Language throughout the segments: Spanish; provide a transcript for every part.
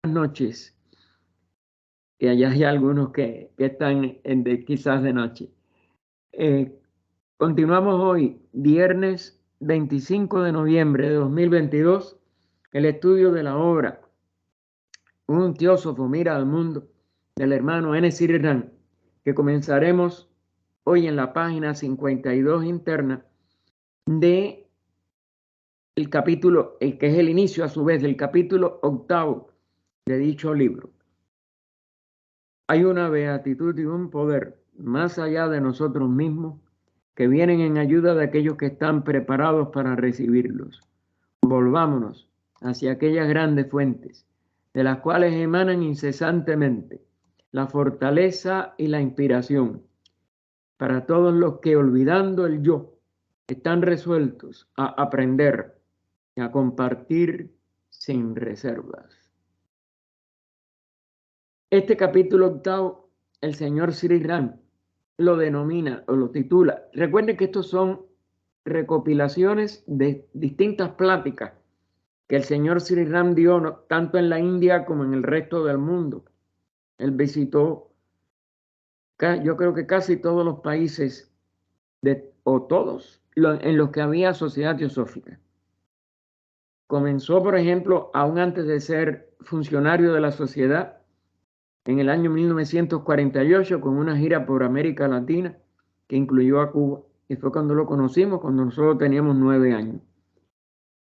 noches, y allá hay algunos que están quizás de noche. Continuamos hoy, viernes 25 de noviembre de 2022, el estudio de la obra Un teósofo mira al mundo, del hermano N. Sri, que comenzaremos hoy en la página 52 interna de el capítulo, el que es el inicio a su vez del capítulo 8 de dicho libro. Hay una beatitud y un poder más allá de nosotros mismos que vienen en ayuda de aquellos que están preparados para recibirlos. Volvámonos hacia aquellas grandes fuentes de las cuales emanan incesantemente la fortaleza y la inspiración para todos los que, olvidando el yo, están resueltos a aprender y a compartir sin reservas. Este capítulo 8, el señor Sri Ram lo denomina o lo titula. Recuerden que estos son recopilaciones de distintas pláticas que el señor Sri Ram dio tanto en la India como en el resto del mundo. Él visitó, yo creo que casi todos los países, o todos, en los que había sociedad teosófica. Comenzó, por ejemplo, aún antes de ser funcionario de la sociedad, en el año 1948, con una gira por América Latina que incluyó a Cuba, y fue cuando lo conocimos, cuando nosotros teníamos 9 años.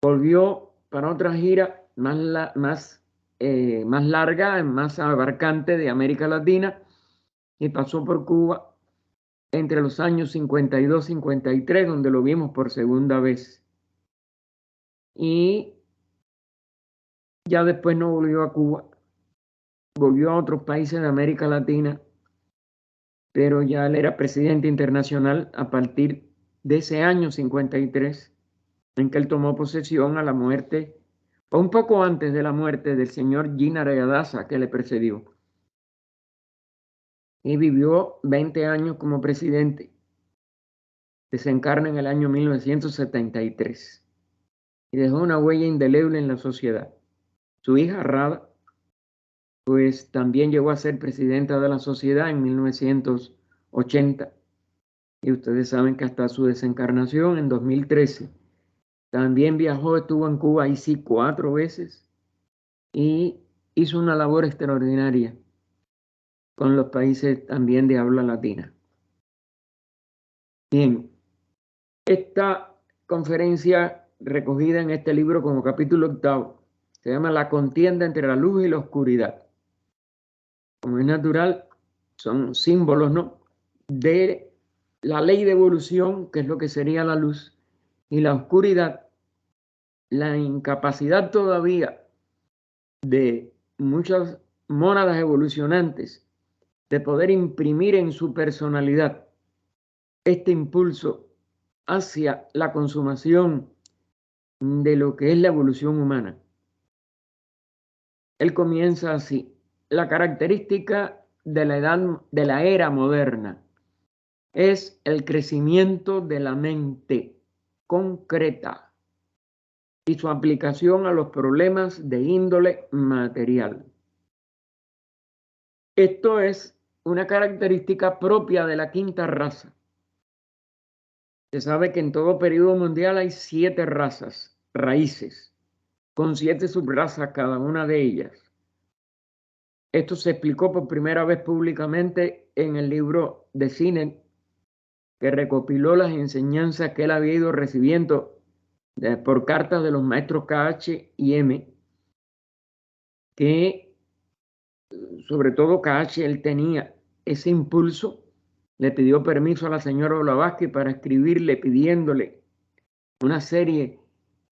Volvió para otra gira más larga, más abarcante de América Latina, y pasó por Cuba entre los años 52 y 53, donde lo vimos por segunda vez. Y ya después no volvió a Cuba, volvió a otros países de América Latina, pero ya él era presidente internacional a partir de ese año 53, en que él tomó posesión a la muerte, o un poco antes de la muerte del señor Jinarayadasa, que le precedió. Y vivió 20 años como presidente. Desencarna en el año 1973 y dejó una huella indeleble en la sociedad. Su hija Radha, pues también llegó a ser presidenta de la sociedad en 1980. Y ustedes saben que hasta su desencarnación en 2013 también viajó, estuvo en Cuba ahí sí 4 veces y hizo una labor extraordinaria con los países también de habla latina. Bien, esta conferencia recogida en este libro como capítulo 8 se llama La contienda entre la luz y la oscuridad. Como es natural, son símbolos, ¿no?, de la ley de evolución, que es lo que sería la luz, y la oscuridad, la incapacidad todavía de muchas mónadas evolucionantes de poder imprimir en su personalidad este impulso hacia la consumación de lo que es la evolución humana. Él comienza así: la característica de la era moderna es el crecimiento de la mente concreta y su aplicación a los problemas de índole material. Esto es una característica propia de la quinta raza. Se sabe que en todo periodo mundial hay 7 razas raíces, con 7 subrazas cada una de ellas. Esto se explicó por primera vez públicamente en el libro de Sinek, que recopiló las enseñanzas que él había ido recibiendo por cartas de los maestros KH y M, que sobre todo KH, él tenía ese impulso. Le pidió permiso a la señora Blavatsky para escribirle pidiéndole una serie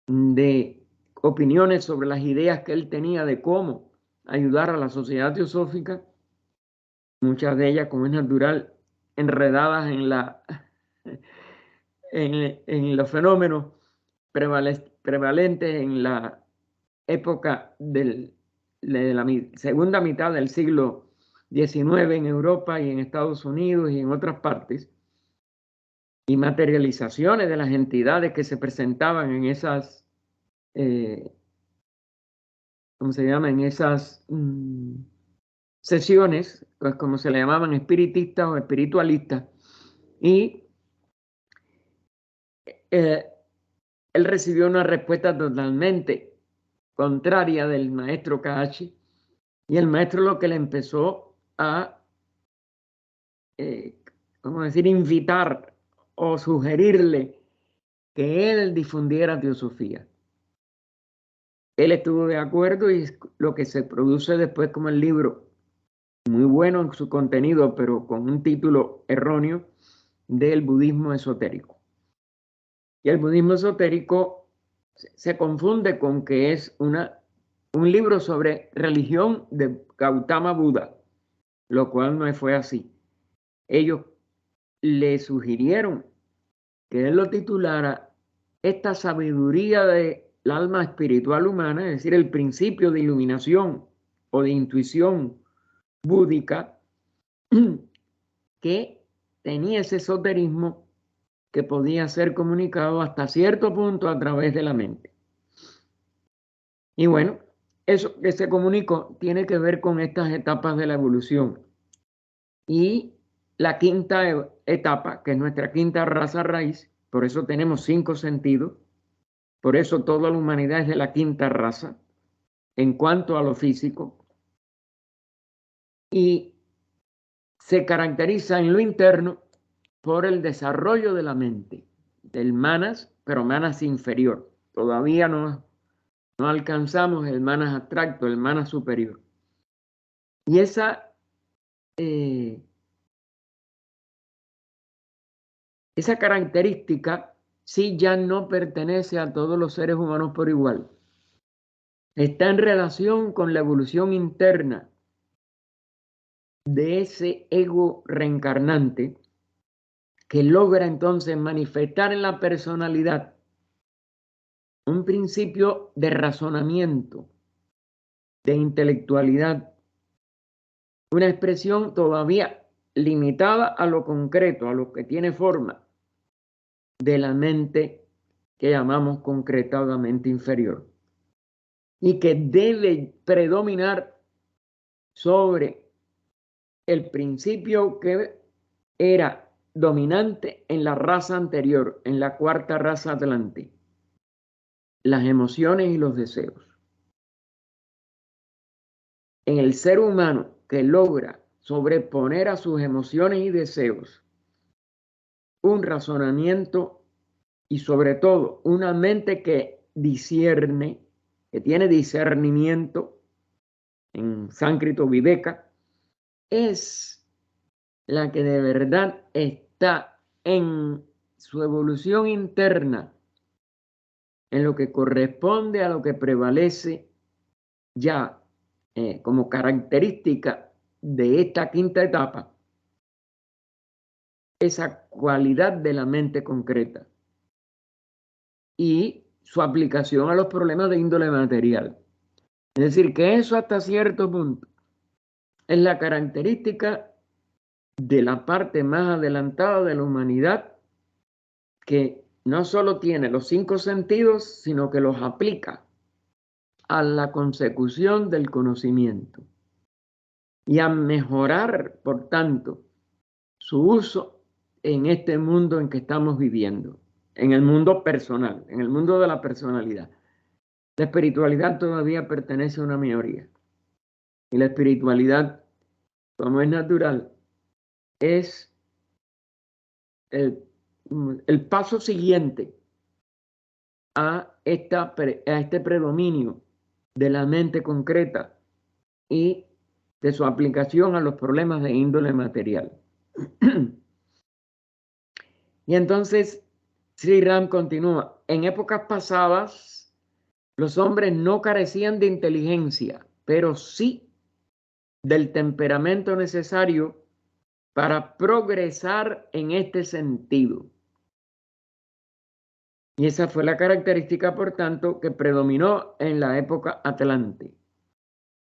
de opiniones sobre las ideas que él tenía de cómo ayudar a la sociedad teosófica, muchas de ellas, como es natural, enredadas en los fenómenos prevalentes en la época de la segunda mitad del siglo XIX en Europa y en Estados Unidos y en otras partes, y materializaciones de las entidades que se presentaban en esas ¿cómo se llama? En esas sesiones, pues como se le llamaban espiritistas o espiritualistas, y él recibió una respuesta totalmente contraria del maestro Kahashi, y el maestro lo que le empezó a, ¿cómo decir?, invitar o sugerirle que él difundiera teosofía. Él estuvo de acuerdo y lo que se produce después como el libro, muy bueno en su contenido, pero con un título erróneo, del budismo esotérico. Y el budismo esotérico se confunde con que es un libro sobre religión de Gautama Buda, lo cual no fue así. Ellos le sugirieron que él lo titulara Esta sabiduría del alma espiritual humana, es decir, el principio de iluminación o de intuición búdica, que tenía ese esoterismo que podía ser comunicado hasta cierto punto a través de la mente. Y bueno, eso que se comunicó tiene que ver con estas etapas de la evolución. Y la quinta etapa, que es nuestra quinta raza raíz, por eso tenemos 5 sentidos, por eso toda la humanidad es de la quinta raza, en cuanto a lo físico, y se caracteriza en lo interno por el desarrollo de la mente, del manas, pero manas inferior. Todavía no alcanzamos el manas abstracto, el manas superior. Y esa característica sí ya no pertenece a todos los seres humanos por igual. Está en relación con la evolución interna de ese ego reencarnante que logra entonces manifestar en la personalidad un principio de razonamiento, de intelectualidad, una expresión todavía limitada a lo concreto, a lo que tiene forma de la mente que llamamos concretadamente inferior, y que debe predominar sobre el principio que era dominante en la raza anterior, en la cuarta raza atlante, las emociones y los deseos. En el ser humano que logra sobreponer a sus emociones y deseos un razonamiento y sobre todo una mente que discierne, que tiene discernimiento, en sánscrito viveka, es la que de verdad está en su evolución interna, en lo que corresponde a lo que prevalece ya como característica de esta quinta etapa, esa cualidad de la mente concreta y su aplicación a los problemas de índole material. Es decir, que eso hasta cierto punto es la característica de la parte más adelantada de la humanidad, que no solo tiene los 5 sentidos, sino que los aplica a la consecución del conocimiento y a mejorar, por tanto, su uso en este mundo en que estamos viviendo, en el mundo personal, en el mundo de la personalidad. La espiritualidad todavía pertenece a una minoría, y la espiritualidad, como es natural, es el paso siguiente a este predominio de la mente concreta y de su aplicación a los problemas de índole material. Y entonces Sri Ram continúa: en épocas pasadas los hombres no carecían de inteligencia, pero sí del temperamento necesario para progresar en este sentido. Y esa fue la característica, por tanto, que predominó en la época atlante.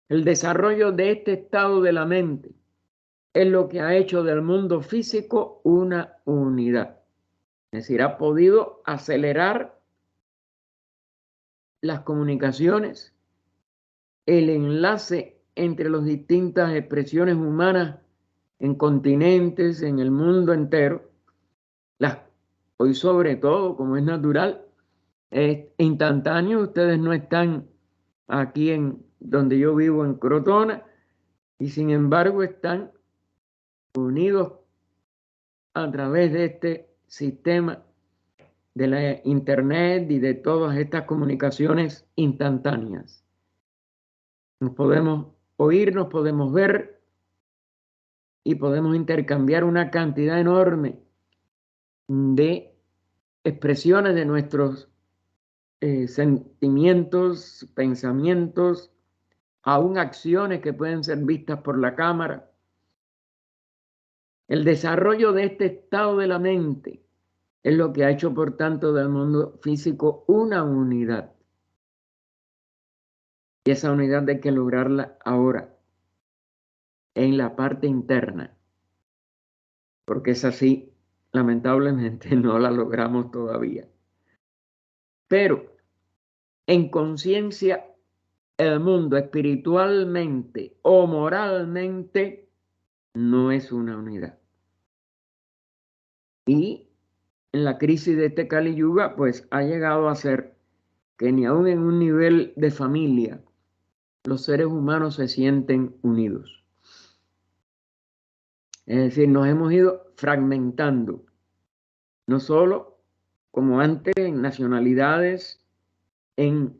El desarrollo de este estado de la mente es lo que ha hecho del mundo físico una unidad. Es decir, ha podido acelerar las comunicaciones el enlace entre las distintas expresiones humanas en continentes, en el mundo entero. Hoy sobre todo, como es natural, es instantáneo. Ustedes no están aquí en donde yo vivo, en Crotona, y sin embargo están unidos a través de este sistema de la internet y de todas estas comunicaciones instantáneas. Nos podemos oír, nos podemos ver y podemos intercambiar una cantidad enorme de expresiones de nuestros sentimientos, pensamientos, aún acciones que pueden ser vistas por la cámara. El desarrollo de este estado de la mente es lo que ha hecho, por tanto, del mundo físico una unidad. Y esa unidad hay que lograrla ahora, en la parte interna, porque es así, lamentablemente, no la logramos todavía. Pero en conciencia, el mundo espiritualmente o moralmente no es una unidad. Y en la crisis de este Kali Yuga, pues ha llegado a ser que ni aún en un nivel de familia los seres humanos se sienten unidos. Es decir, nos hemos ido fragmentando, no solo como antes en nacionalidades, en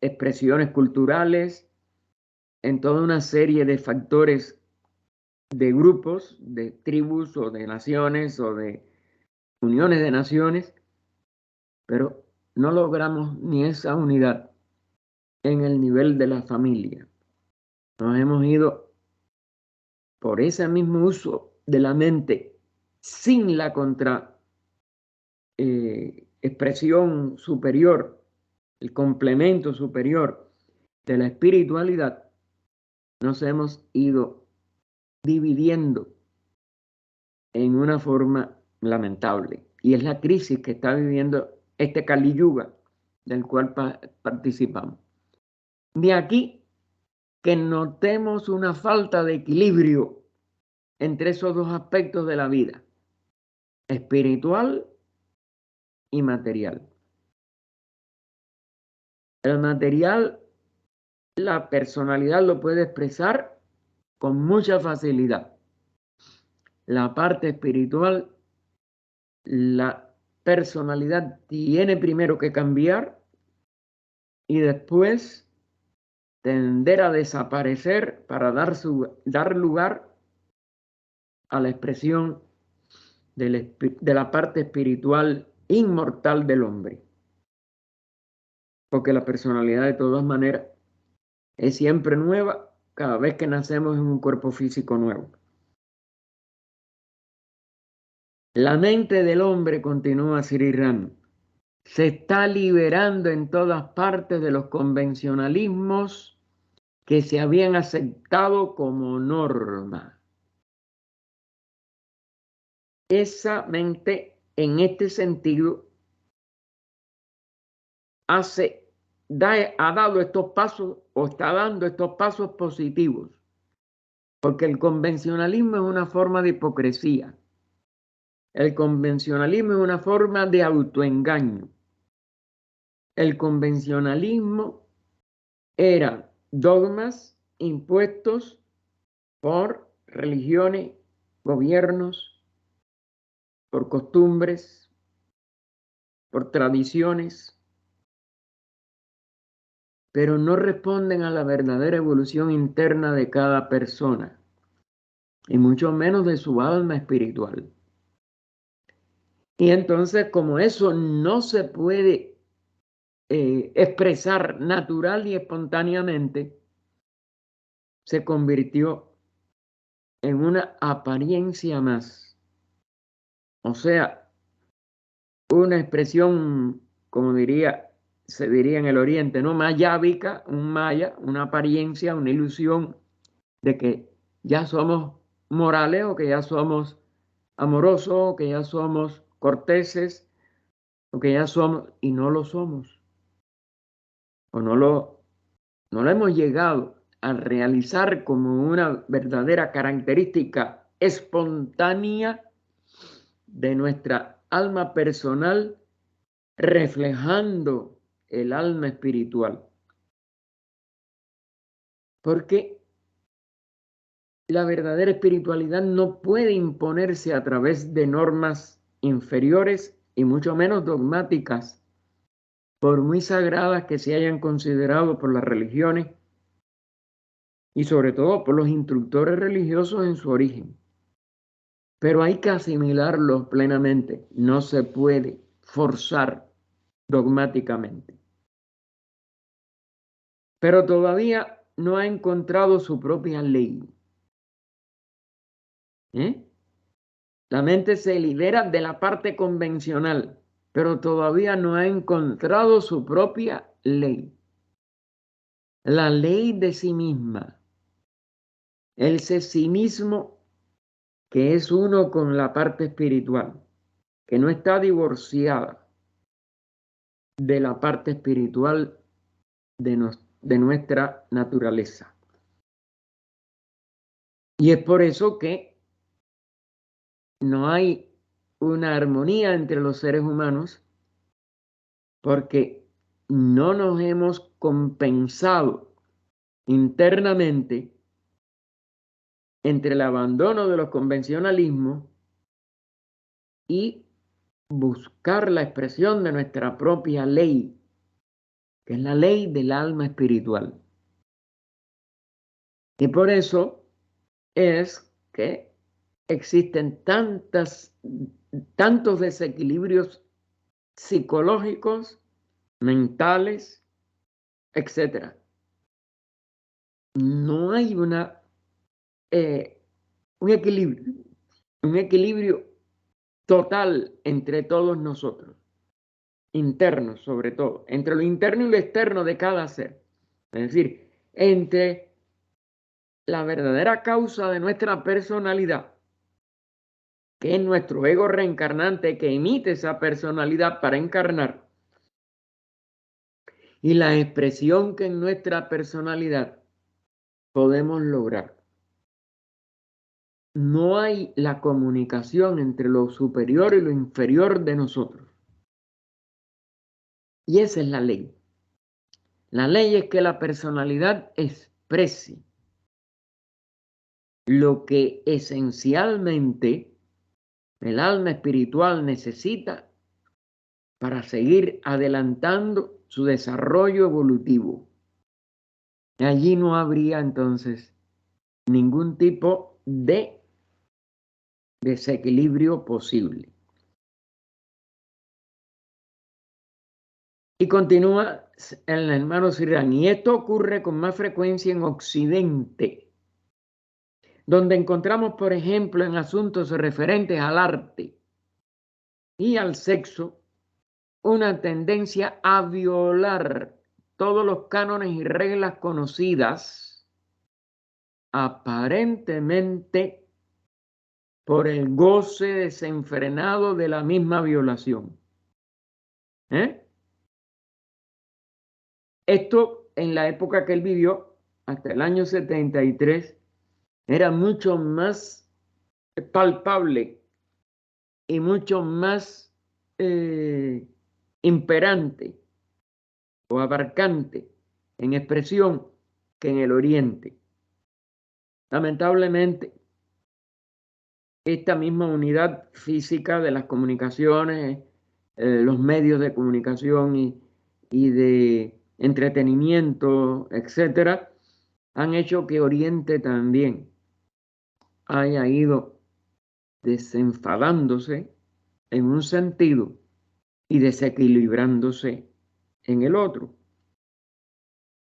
expresiones culturales, en toda una serie de factores de grupos, de tribus o de naciones o de uniones de naciones, pero no logramos ni esa unidad en el nivel de la familia. Nos hemos ido por ese mismo uso de la mente sin la expresión superior, el complemento superior de la espiritualidad, nos hemos ido dividiendo en una forma lamentable. Y es la crisis que está viviendo este Kali Yuga del cual participamos. De aquí que notemos una falta de equilibrio entre esos dos aspectos de la vida, espiritual y material. El material, la personalidad lo puede expresar con mucha facilidad. La parte espiritual, la personalidad tiene primero que cambiar y después tender a desaparecer para dar lugar a la expresión de la parte espiritual inmortal del hombre. Porque la personalidad de todas maneras es siempre nueva cada vez que nacemos en un cuerpo físico nuevo. La mente del hombre, continúa Sri Ram, se está liberando en todas partes de los convencionalismos que se habían aceptado como norma. Esa mente, en este sentido, ha dado estos pasos o está dando estos pasos positivos, porque el convencionalismo es una forma de hipocresía. El convencionalismo es una forma de autoengaño. El convencionalismo eran dogmas impuestos por religiones, gobiernos, por costumbres, por tradiciones, pero no responden a la verdadera evolución interna de cada persona, y mucho menos de su alma espiritual. Y entonces, como eso no se puede expresar natural y espontáneamente, se convirtió en una apariencia más. O sea, una expresión, como se diría en el oriente, ¿no? Mayábica, un maya, una apariencia, una ilusión de que ya somos morales o que ya somos amorosos o que ya somos corteses o que ya somos, y no lo somos. O no lo hemos llegado a realizar como una verdadera característica espontánea de nuestra alma personal, reflejando el alma espiritual. Porque la verdadera espiritualidad no puede imponerse a través de normas inferiores y mucho menos dogmáticas, por muy sagradas que se hayan considerado por las religiones y sobre todo por los instructores religiosos en su origen. Pero hay que asimilarlos plenamente, no se puede forzar dogmáticamente. Pero todavía no ha encontrado su propia ley. La mente se libera de la parte convencional, pero todavía no ha encontrado su propia ley. La ley de sí misma. El sí mismo que es uno con la parte espiritual, que no está divorciada de la parte espiritual de nuestra naturaleza. Y es por eso que no hay una armonía entre los seres humanos, porque no nos hemos compensado internamente entre el abandono de los convencionalismos y buscar la expresión de nuestra propia ley, que es la ley del alma espiritual. Y por eso es que existen tantos desequilibrios psicológicos, mentales, etc. No hay un equilibrio total entre todos nosotros, interno sobre todo, entre lo interno y lo externo de cada ser. Es decir, entre la verdadera causa de nuestra personalidad, que es nuestro ego reencarnante que emite esa personalidad para encarnar, y la expresión que en nuestra personalidad podemos lograr. No hay la comunicación entre lo superior y lo inferior de nosotros. Y esa es la ley. La ley es que la personalidad exprese lo que esencialmente el alma espiritual necesita para seguir adelantando su desarrollo evolutivo. Allí no habría entonces ningún tipo de desequilibrio posible. Y continúa el hermano Sirán, y esto ocurre con más frecuencia en Occidente, donde encontramos, por ejemplo, en asuntos referentes al arte y al sexo, una tendencia a violar todos los cánones y reglas conocidas, aparentemente por el goce desenfrenado de la misma violación. Esto en la época que él vivió, hasta el año 73, era mucho más palpable y mucho más imperante o abarcante en expresión que en el Oriente. Lamentablemente, esta misma unidad física de las comunicaciones, los medios de comunicación y de entretenimiento, etcétera, han hecho que Oriente también haya ido desenfadándose en un sentido y desequilibrándose en el otro.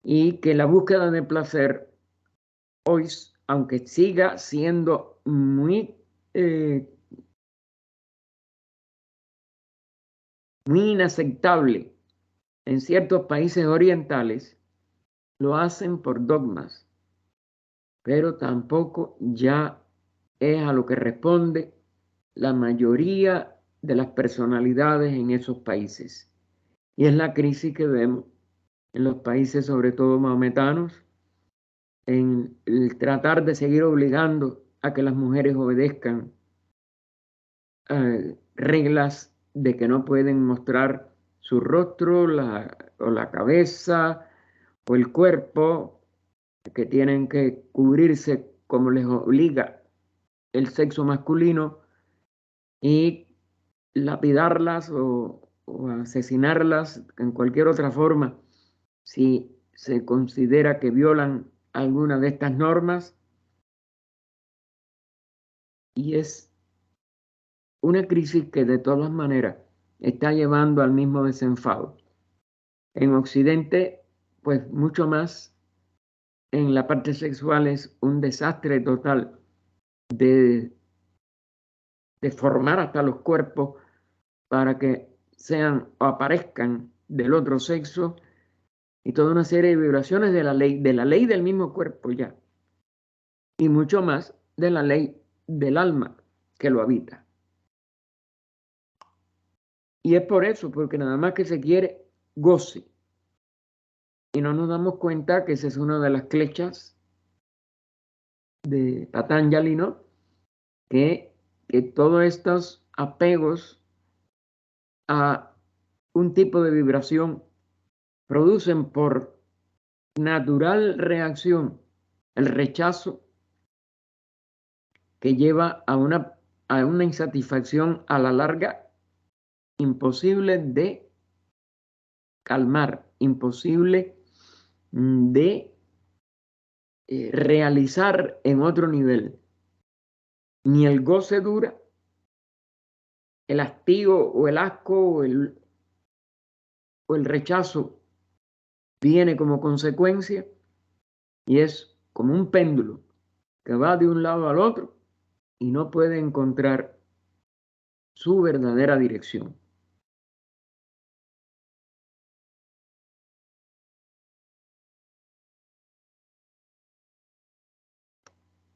Y que la búsqueda de placer hoy, aunque siga siendo muy inaceptable en ciertos países orientales, lo hacen por dogmas, pero tampoco ya es a lo que responde la mayoría de las personalidades en esos países. Y es la crisis que vemos en los países, sobre todo maometanos, en el tratar de seguir obligando a que las mujeres obedezcan reglas de que no pueden mostrar su rostro o la cabeza o el cuerpo, que tienen que cubrirse como les obliga el sexo masculino, y lapidarlas o asesinarlas en cualquier otra forma si se considera que violan alguna de estas normas. Y es una crisis que de todas maneras está llevando al mismo desenfado. En Occidente, pues mucho más en la parte sexual es un desastre total de formar hasta los cuerpos para que sean o aparezcan del otro sexo, y toda una serie de violaciones de la ley del mismo cuerpo ya, y mucho más de la ley del alma que lo habita. Y es por eso, porque nada más que se quiere goce. Y no nos damos cuenta que esa es una de las flechas de Patanjali, ¿no? Que todos estos apegos a un tipo de vibración producen por natural reacción el rechazo, que lleva a una insatisfacción a la larga imposible de calmar, imposible de realizar en otro nivel. Ni el goce dura, el hastío o el asco o el rechazo viene como consecuencia, y es como un péndulo que va de un lado al otro y no puede encontrar su verdadera dirección.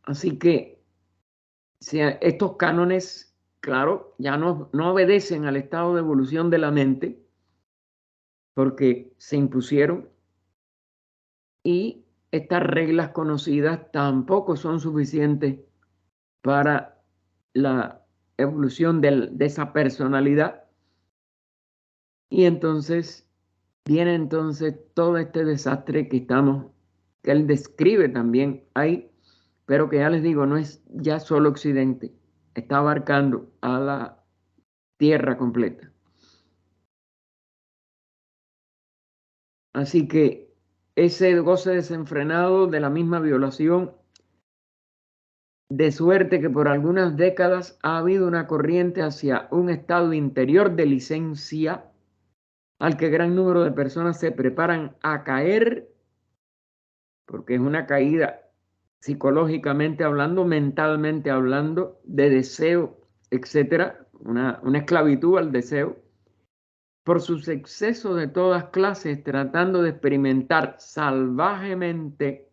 Así que estos cánones, claro, ya no obedecen al estado de evolución de la mente, porque se impusieron, y estas reglas conocidas tampoco son suficientes para la evolución de esa personalidad. Y entonces viene todo este desastre que él describe también ahí, pero que ya les digo, no es ya solo Occidente, está abarcando a la tierra completa. Así que ese goce desenfrenado de la misma violación, de suerte que por algunas décadas ha habido una corriente hacia un estado interior de licencia, al que gran número de personas se preparan a caer, porque es una caída psicológicamente hablando, mentalmente hablando, de deseo, etcétera, una esclavitud al deseo, por sus excesos de todas clases, tratando de experimentar salvajemente,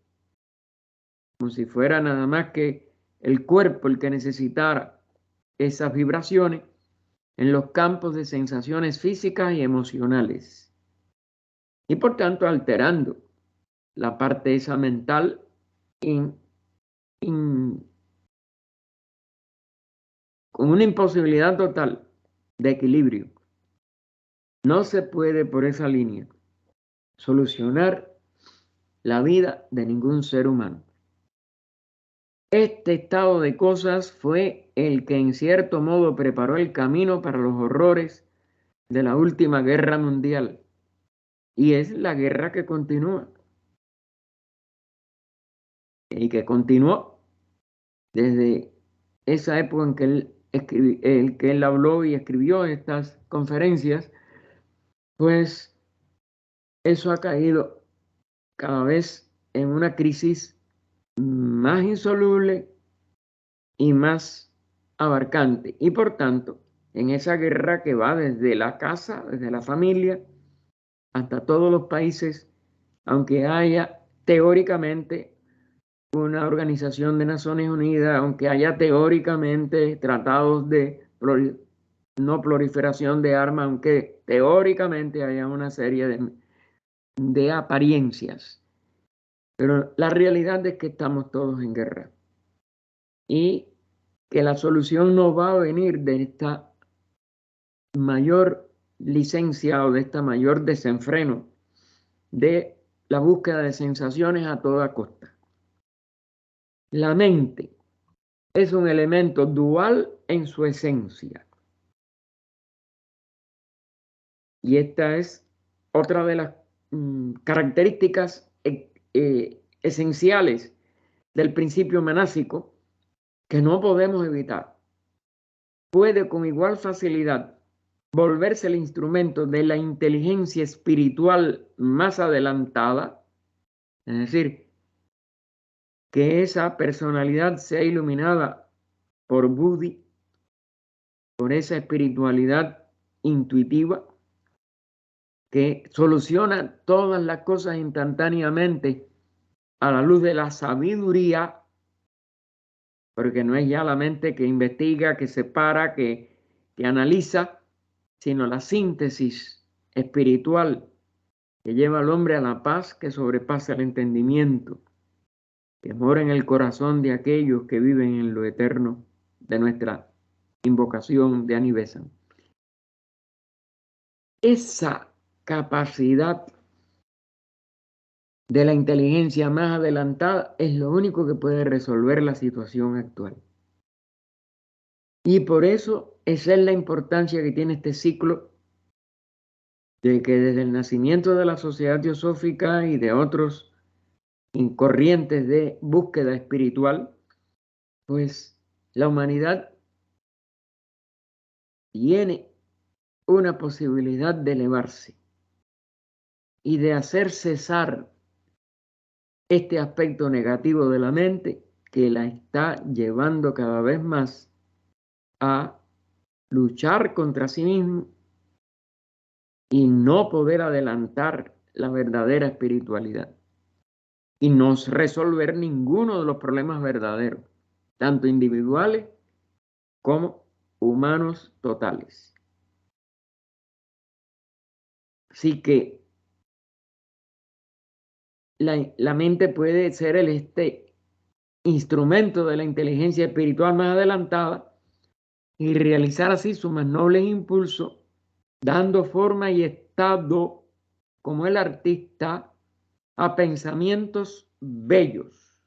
como si fuera nada más que el cuerpo el que necesitara esas vibraciones, en los campos de sensaciones físicas y emocionales, y por tanto alterando la parte esa mental con una imposibilidad total de equilibrio. No se puede por esa línea solucionar la vida de ningún ser humano. Este estado de cosas fue el que en cierto modo preparó el camino para los horrores de la última guerra mundial, y es la guerra que continúa y que continuó desde esa época en que él habló y escribió estas conferencias. Pues eso ha caído cada vez en una crisis más insoluble y más abarcante, y por tanto en esa guerra que va desde la casa, desde la familia, hasta todos los países, aunque haya teóricamente una organización de Naciones Unidas, aunque haya teóricamente tratados de no proliferación de armas, aunque teóricamente haya una serie de apariencias, pero la realidad es que estamos todos en guerra y que la solución no va a venir de esta mayor licencia o de esta mayor desenfreno de la búsqueda de sensaciones a toda costa. La mente es un elemento dual en su esencia. Y esta es otra de las características esenciales del principio monástico que no podemos evitar. Puede con igual facilidad volverse el instrumento de la inteligencia espiritual más adelantada, es decir, que esa personalidad sea iluminada por Buddhi, por esa espiritualidad intuitiva que soluciona todas las cosas instantáneamente a la luz de la sabiduría, porque no es ya la mente que investiga, que separa, que analiza, sino la síntesis espiritual que lleva al hombre a la paz que sobrepasa el entendimiento, que mora en el corazón de aquellos que viven en lo eterno de nuestra invocación de Anibesan. Esa capacidad de la inteligencia más adelantada es lo único que puede resolver la situación actual. Y por eso esa es la importancia que tiene este ciclo de que desde el nacimiento de la Sociedad Teosófica y de otros corrientes de búsqueda espiritual, pues la humanidad tiene una posibilidad de elevarse y de hacer cesar este aspecto negativo de la mente que la está llevando cada vez más a luchar contra sí mismo y no poder adelantar la verdadera espiritualidad y no resolver ninguno de los problemas verdaderos, tanto individuales como humanos totales. Así que la mente puede ser este instrumento de la inteligencia espiritual más adelantada y realizar así su más noble impulso, dando forma y estado como el artista a pensamientos bellos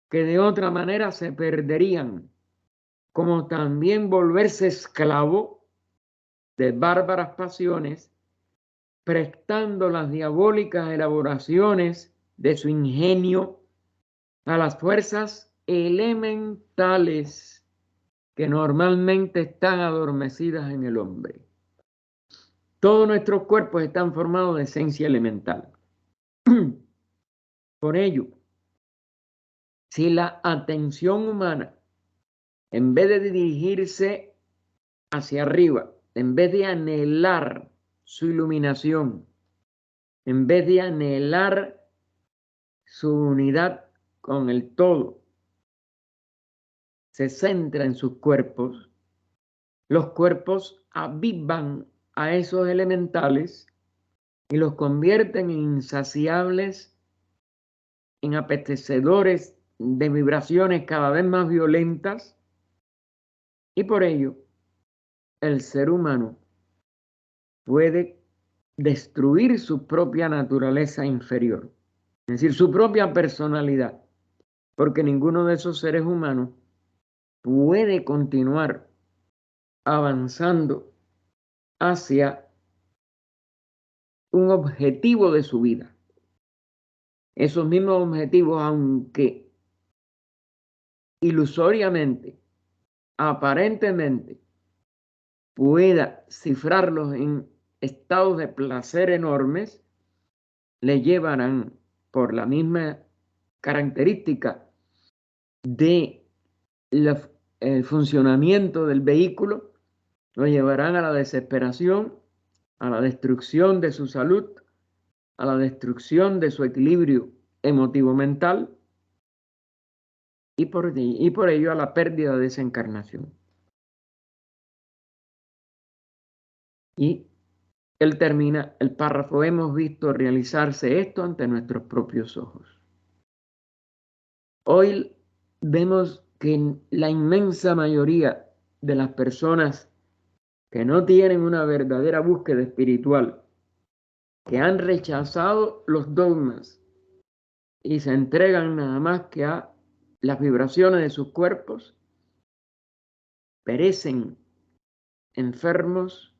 que de otra manera se perderían, como también volverse esclavo de bárbaras pasiones, prestando las diabólicas elaboraciones de su ingenio a las fuerzas elementales que normalmente están adormecidas en el hombre. Todos nuestros cuerpos están formados de esencia elemental. Por ello, si la atención humana, en vez de dirigirse hacia arriba, en vez de anhelar su iluminación, en vez de anhelar su unidad con el todo, se centra en sus cuerpos, los cuerpos avivan a esos elementales y los convierten en insaciables, en apetecedores de vibraciones cada vez más violentas, y por ello el ser humano puede destruir su propia naturaleza inferior, es decir, su propia personalidad, porque ninguno de esos seres humanos puede continuar avanzando hacia un objetivo de su vida. Esos mismos objetivos, aunque ilusoriamente, aparentemente, pueda cifrarlos en estados de placer enormes, le llevarán por la misma característica de el funcionamiento del vehículo, lo llevarán a la desesperación, a la destrucción de su salud, a la destrucción de su equilibrio emotivo mental y por ello a la pérdida de esa encarnación. Y él termina el párrafo: hemos visto realizarse esto ante nuestros propios ojos. Hoy vemos que la inmensa mayoría de las personas que no tienen una verdadera búsqueda espiritual, que han rechazado los dogmas y se entregan nada más que a las vibraciones de sus cuerpos, perecen enfermos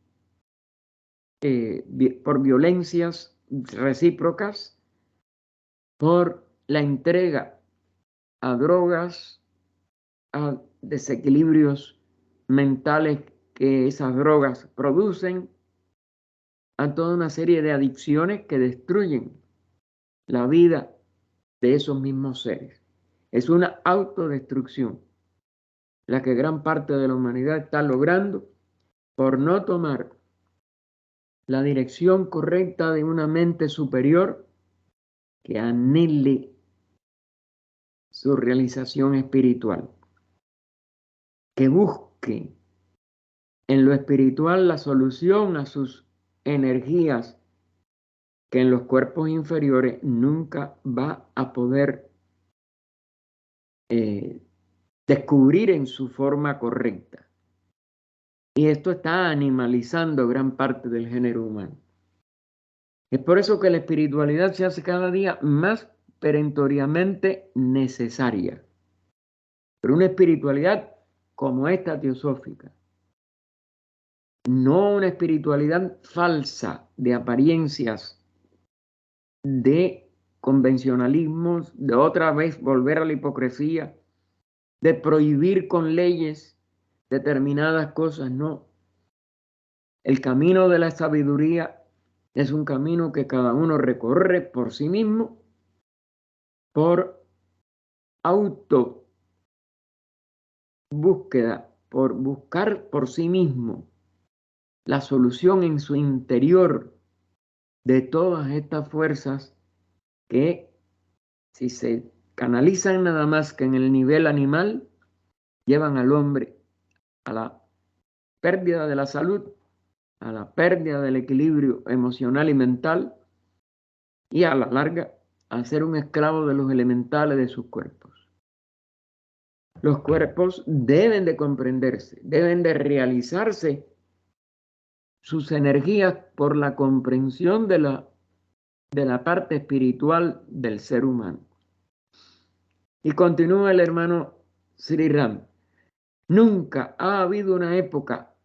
por violencias recíprocas, por la entrega a drogas, a desequilibrios mentales que esas drogas producen, a toda una serie de adicciones que destruyen la vida de esos mismos seres. Es una autodestrucción la que gran parte de la humanidad está logrando por no tomar la dirección correcta de una mente superior que anhele su realización espiritual, que busque en lo espiritual la solución a sus energías que en los cuerpos inferiores nunca va a poder descubrir en su forma correcta. Y esto está animalizando gran parte del género humano. Es por eso que la espiritualidad se hace cada día más perentoriamente necesaria. Pero una espiritualidad como esta teosófica, no una espiritualidad falsa de apariencias, de convencionalismos, de otra vez volver a la hipocresía, de prohibir con leyes determinadas cosas, no. El camino de la sabiduría es un camino que cada uno recorre por sí mismo, por auto búsqueda, por buscar por sí mismo la solución en su interior de todas estas fuerzas que, si se canalizan nada más que en el nivel animal, llevan al hombre a la pérdida de la salud, a la pérdida del equilibrio emocional y mental, y a la larga a ser un esclavo de los elementales de sus cuerpos. Los cuerpos deben de comprenderse, deben de realizarse sus energías por la comprensión de la parte espiritual del ser humano. Y continúa el hermano Sri Ram: nunca ha habido una época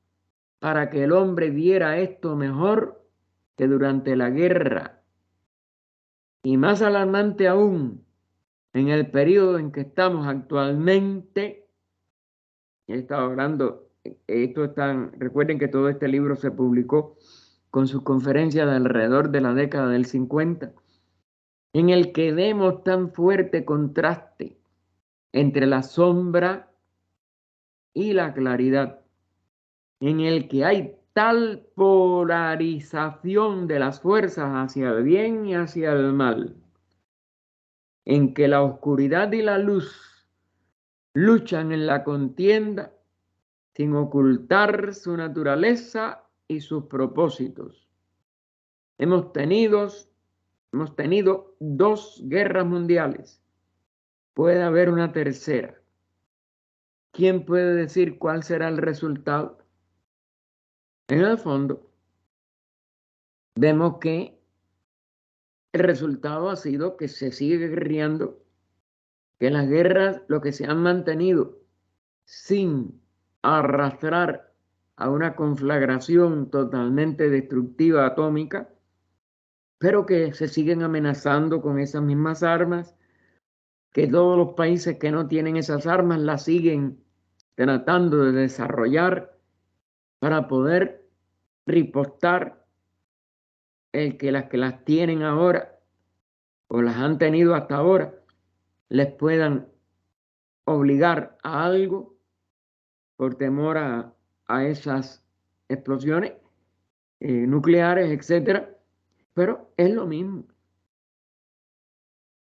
para que el hombre viera esto mejor que durante la guerra, y más alarmante aún en el periodo en que estamos actualmente. He estado hablando, recuerden que todo este libro se publicó con sus conferencias de alrededor de la década del 50, en el que vemos tan fuerte contraste entre la sombra y la claridad, en el que hay tal polarización de las fuerzas hacia el bien y hacia el mal, en que la oscuridad y la luz luchan en la contienda sin ocultar su naturaleza y sus propósitos. Hemos tenido 2 guerras mundiales. Puede haber una tercera. ¿Quién puede decir cuál será el resultado? En el fondo, vemos que el resultado ha sido que se sigue guerreando, que las guerras, lo que se han mantenido sin arrastrar a una conflagración totalmente destructiva atómica, pero que se siguen amenazando con esas mismas armas, que todos los países que no tienen esas armas las siguen tratando de desarrollar para poder ripostar el que las tienen ahora o las han tenido hasta ahora les puedan obligar a algo por temor a esas explosiones nucleares, etcétera. Pero es lo mismo.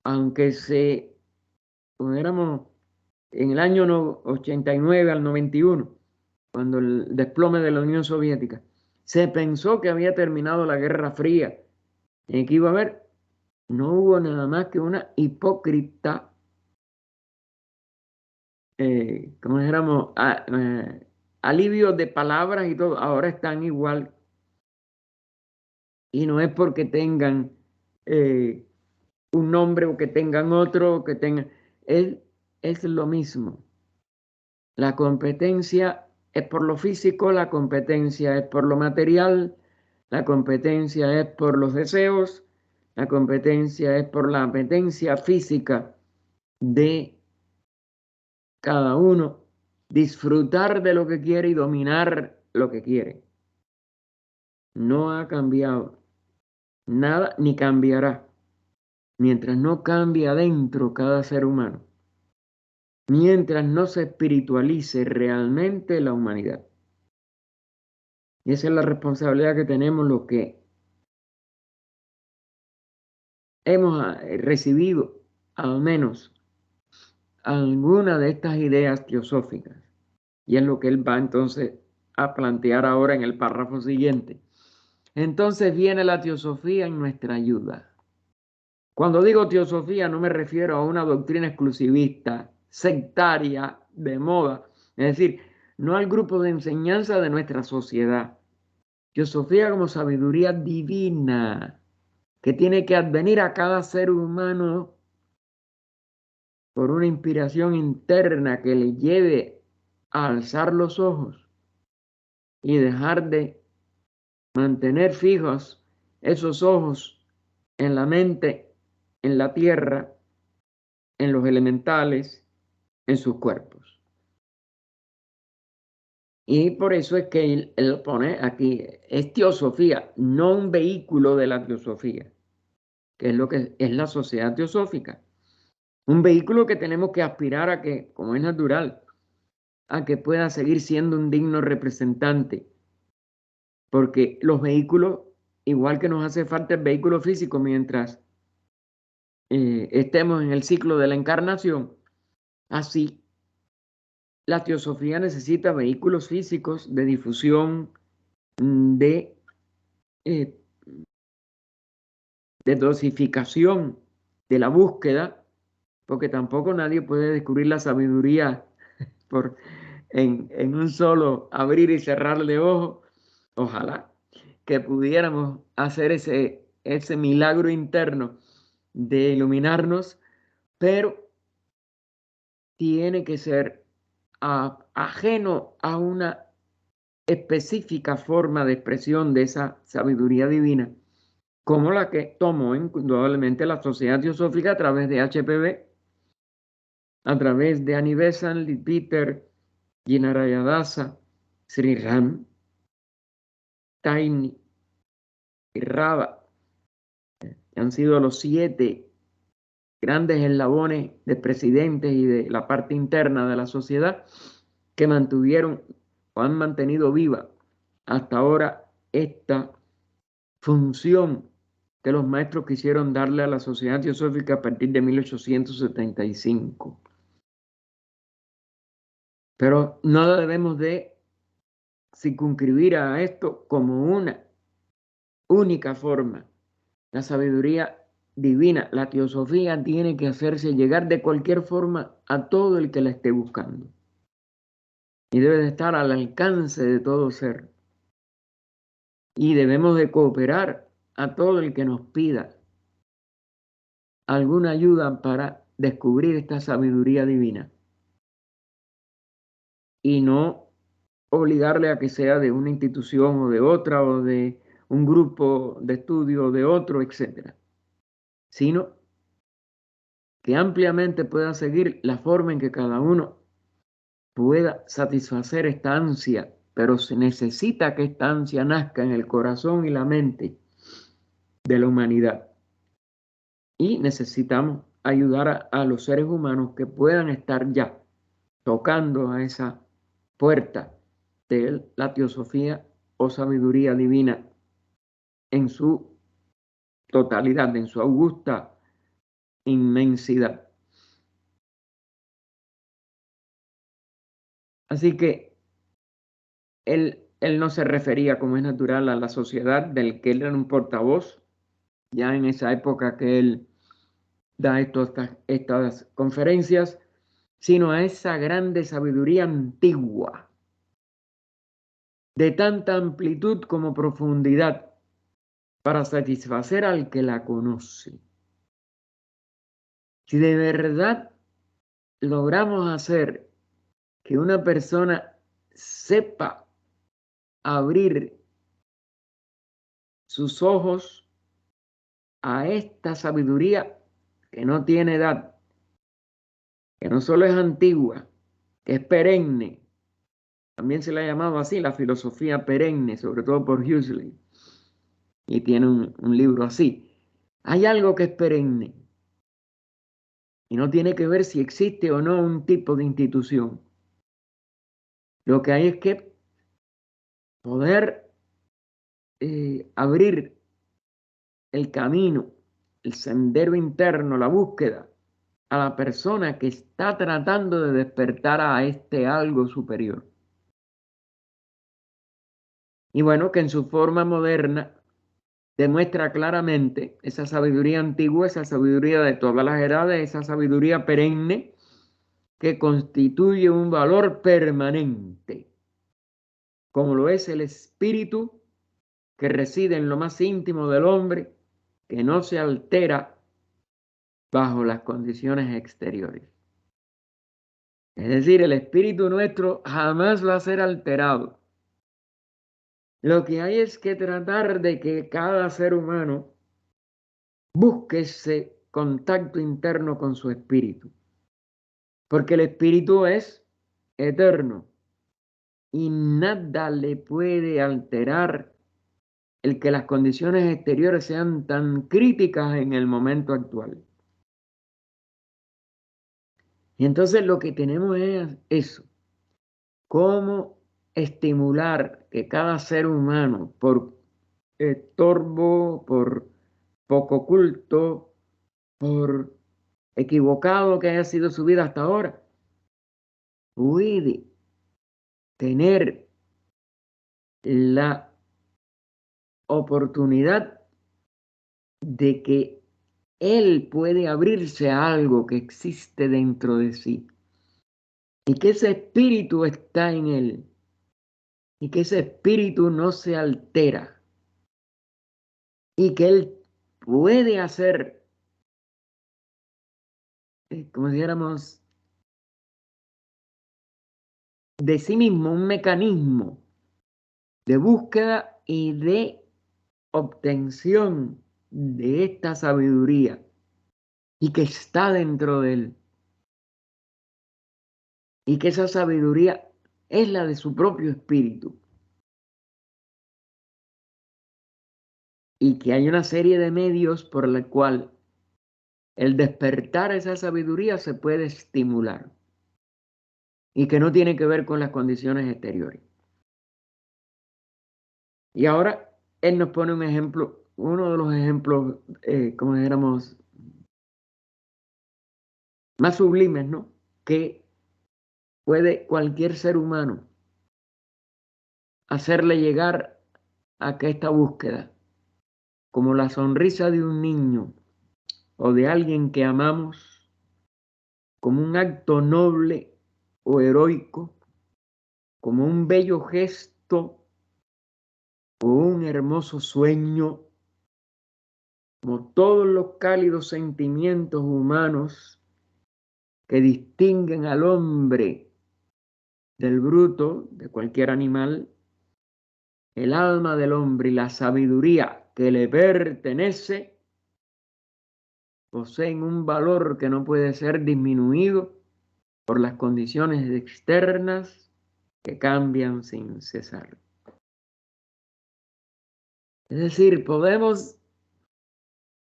Aunque pudiéramos en el año 89 al 91, cuando el desplome de la Unión Soviética, Se pensó que había terminado la Guerra Fría y que iba a haber, no hubo nada más que una hipócrita, como dijéramos, alivio de palabras y todo. Ahora están igual. Y no es porque tengan un nombre o que tengan otro, o que tengan... Es lo mismo. La competencia es por lo físico, la competencia es por lo material, la competencia es por los deseos, la competencia es por la apetencia física de cada uno, disfrutar de lo que quiere y dominar lo que quiere. No ha cambiado nada ni cambiará mientras no cambie adentro cada ser humano, mientras no se espiritualice realmente la humanidad. Y esa es la responsabilidad que tenemos los que hemos recibido al menos alguna de estas ideas teosóficas. Y es lo que él va entonces a plantear ahora en el párrafo siguiente. Entonces viene la teosofía en nuestra ayuda. Cuando digo teosofía no me refiero a una doctrina exclusivista, sectaria, de moda. Es decir, no al grupo de enseñanza de nuestra sociedad. Teosofía como sabiduría divina que tiene que advenir a cada ser humano por una inspiración interna que le lleve a alzar los ojos y dejar de mantener fijos esos ojos en la mente, en la tierra, en los elementales, en sus cuerpos. Y por eso es que él pone aquí, es teosofía, no un vehículo de la teosofía, que es lo que es la sociedad teosófica. Un vehículo que tenemos que aspirar a que, como es natural, a que pueda seguir siendo un digno representante. Porque los vehículos, igual que nos hace falta el vehículo físico mientras estemos en el ciclo de la encarnación, así la teosofía necesita vehículos físicos de difusión, de, eh, de dosificación, de la búsqueda, porque tampoco nadie puede descubrir la sabiduría por, en un solo abrir y cerrar de ojos. Ojalá que pudiéramos hacer ese milagro interno de iluminarnos, pero tiene que ser ajeno a una específica forma de expresión de esa sabiduría divina, como la que tomó indudablemente la Sociedad Teosófica a través de HPB, a través de Annie Besant, Lee Peter, Jinarayadasa, Sri Ram, Taini y Rava. Han sido los 7 grandes eslabones de presidentes y de la parte interna de la sociedad que mantuvieron o han mantenido viva hasta ahora esta función que los maestros quisieron darle a la sociedad teosófica a partir de 1875. Pero no debemos de circunscribir a esto como una única forma. La sabiduría divina, la teosofía tiene que hacerse llegar de cualquier forma a todo el que la esté buscando. Y debe de estar al alcance de todo ser. Y debemos de cooperar a todo el que nos pida alguna ayuda para descubrir esta sabiduría divina. Y no obligarle a que sea de una institución o de otra o de un grupo de estudio o de otro, etcétera, sino que ampliamente pueda seguir la forma en que cada uno pueda satisfacer esta ansia, pero se necesita que esta ansia nazca en el corazón y la mente de la humanidad. Y necesitamos ayudar a los seres humanos que puedan estar ya tocando a esa puerta de la teosofía o sabiduría divina en su totalidad, en su augusta inmensidad. Así que él no se refería, como es natural, a la sociedad del que él era un portavoz, ya en esa época que él da estas conferencias, sino a esa grande sabiduría antigua, de tanta amplitud como profundidad, para satisfacer al que la conoce. Si de verdad logramos hacer que una persona sepa abrir sus ojos a esta sabiduría que no tiene edad, que no solo es antigua, que es perenne, también se la ha llamado así, la filosofía perenne, sobre todo por Huxley, y tiene un libro así. Hay algo que es perenne y no tiene que ver si existe o no un tipo de institución. Lo que hay es que poder abrir el camino, el sendero interno, la búsqueda a la persona que está tratando de despertar a este algo superior. Y bueno, que en su forma moderna demuestra claramente esa sabiduría antigua, esa sabiduría de todas las edades, esa sabiduría perenne que constituye un valor permanente, como lo es el espíritu que reside en lo más íntimo del hombre, que no se altera bajo las condiciones exteriores. Es decir, el espíritu nuestro jamás va a ser alterado. Lo que hay es que tratar de que cada ser humano busque ese contacto interno con su espíritu, porque el espíritu es eterno y nada le puede alterar el que las condiciones exteriores sean tan críticas en el momento actual. Y entonces lo que tenemos es eso, cómo estimular que cada ser humano, por torvo, por poco culto, por equivocado que haya sido su vida hasta ahora, puede tener la oportunidad de que él puede abrirse a algo que existe dentro de sí y que ese espíritu está en él y que ese espíritu no se altera y que él puede hacer, como dijéramos, de sí mismo un mecanismo de búsqueda y de obtención de esta sabiduría y que está dentro de él y que esa sabiduría es la de su propio espíritu y que hay una serie de medios por la cual el despertar a esa sabiduría se puede estimular y que no tiene que ver con las condiciones exteriores. Y ahora él nos pone un ejemplo, uno de los ejemplos, como dijéramos, más sublimes, ¿no? Que puede cualquier ser humano hacerle llegar a que esta búsqueda, como la sonrisa de un niño o de alguien que amamos, como un acto noble o heroico, como un bello gesto o un hermoso sueño, como todos los cálidos sentimientos humanos que distinguen al hombre del bruto, de cualquier animal, el alma del hombre y la sabiduría que le pertenece poseen un valor que no puede ser disminuido por las condiciones externas que cambian sin cesar. Es decir, podemos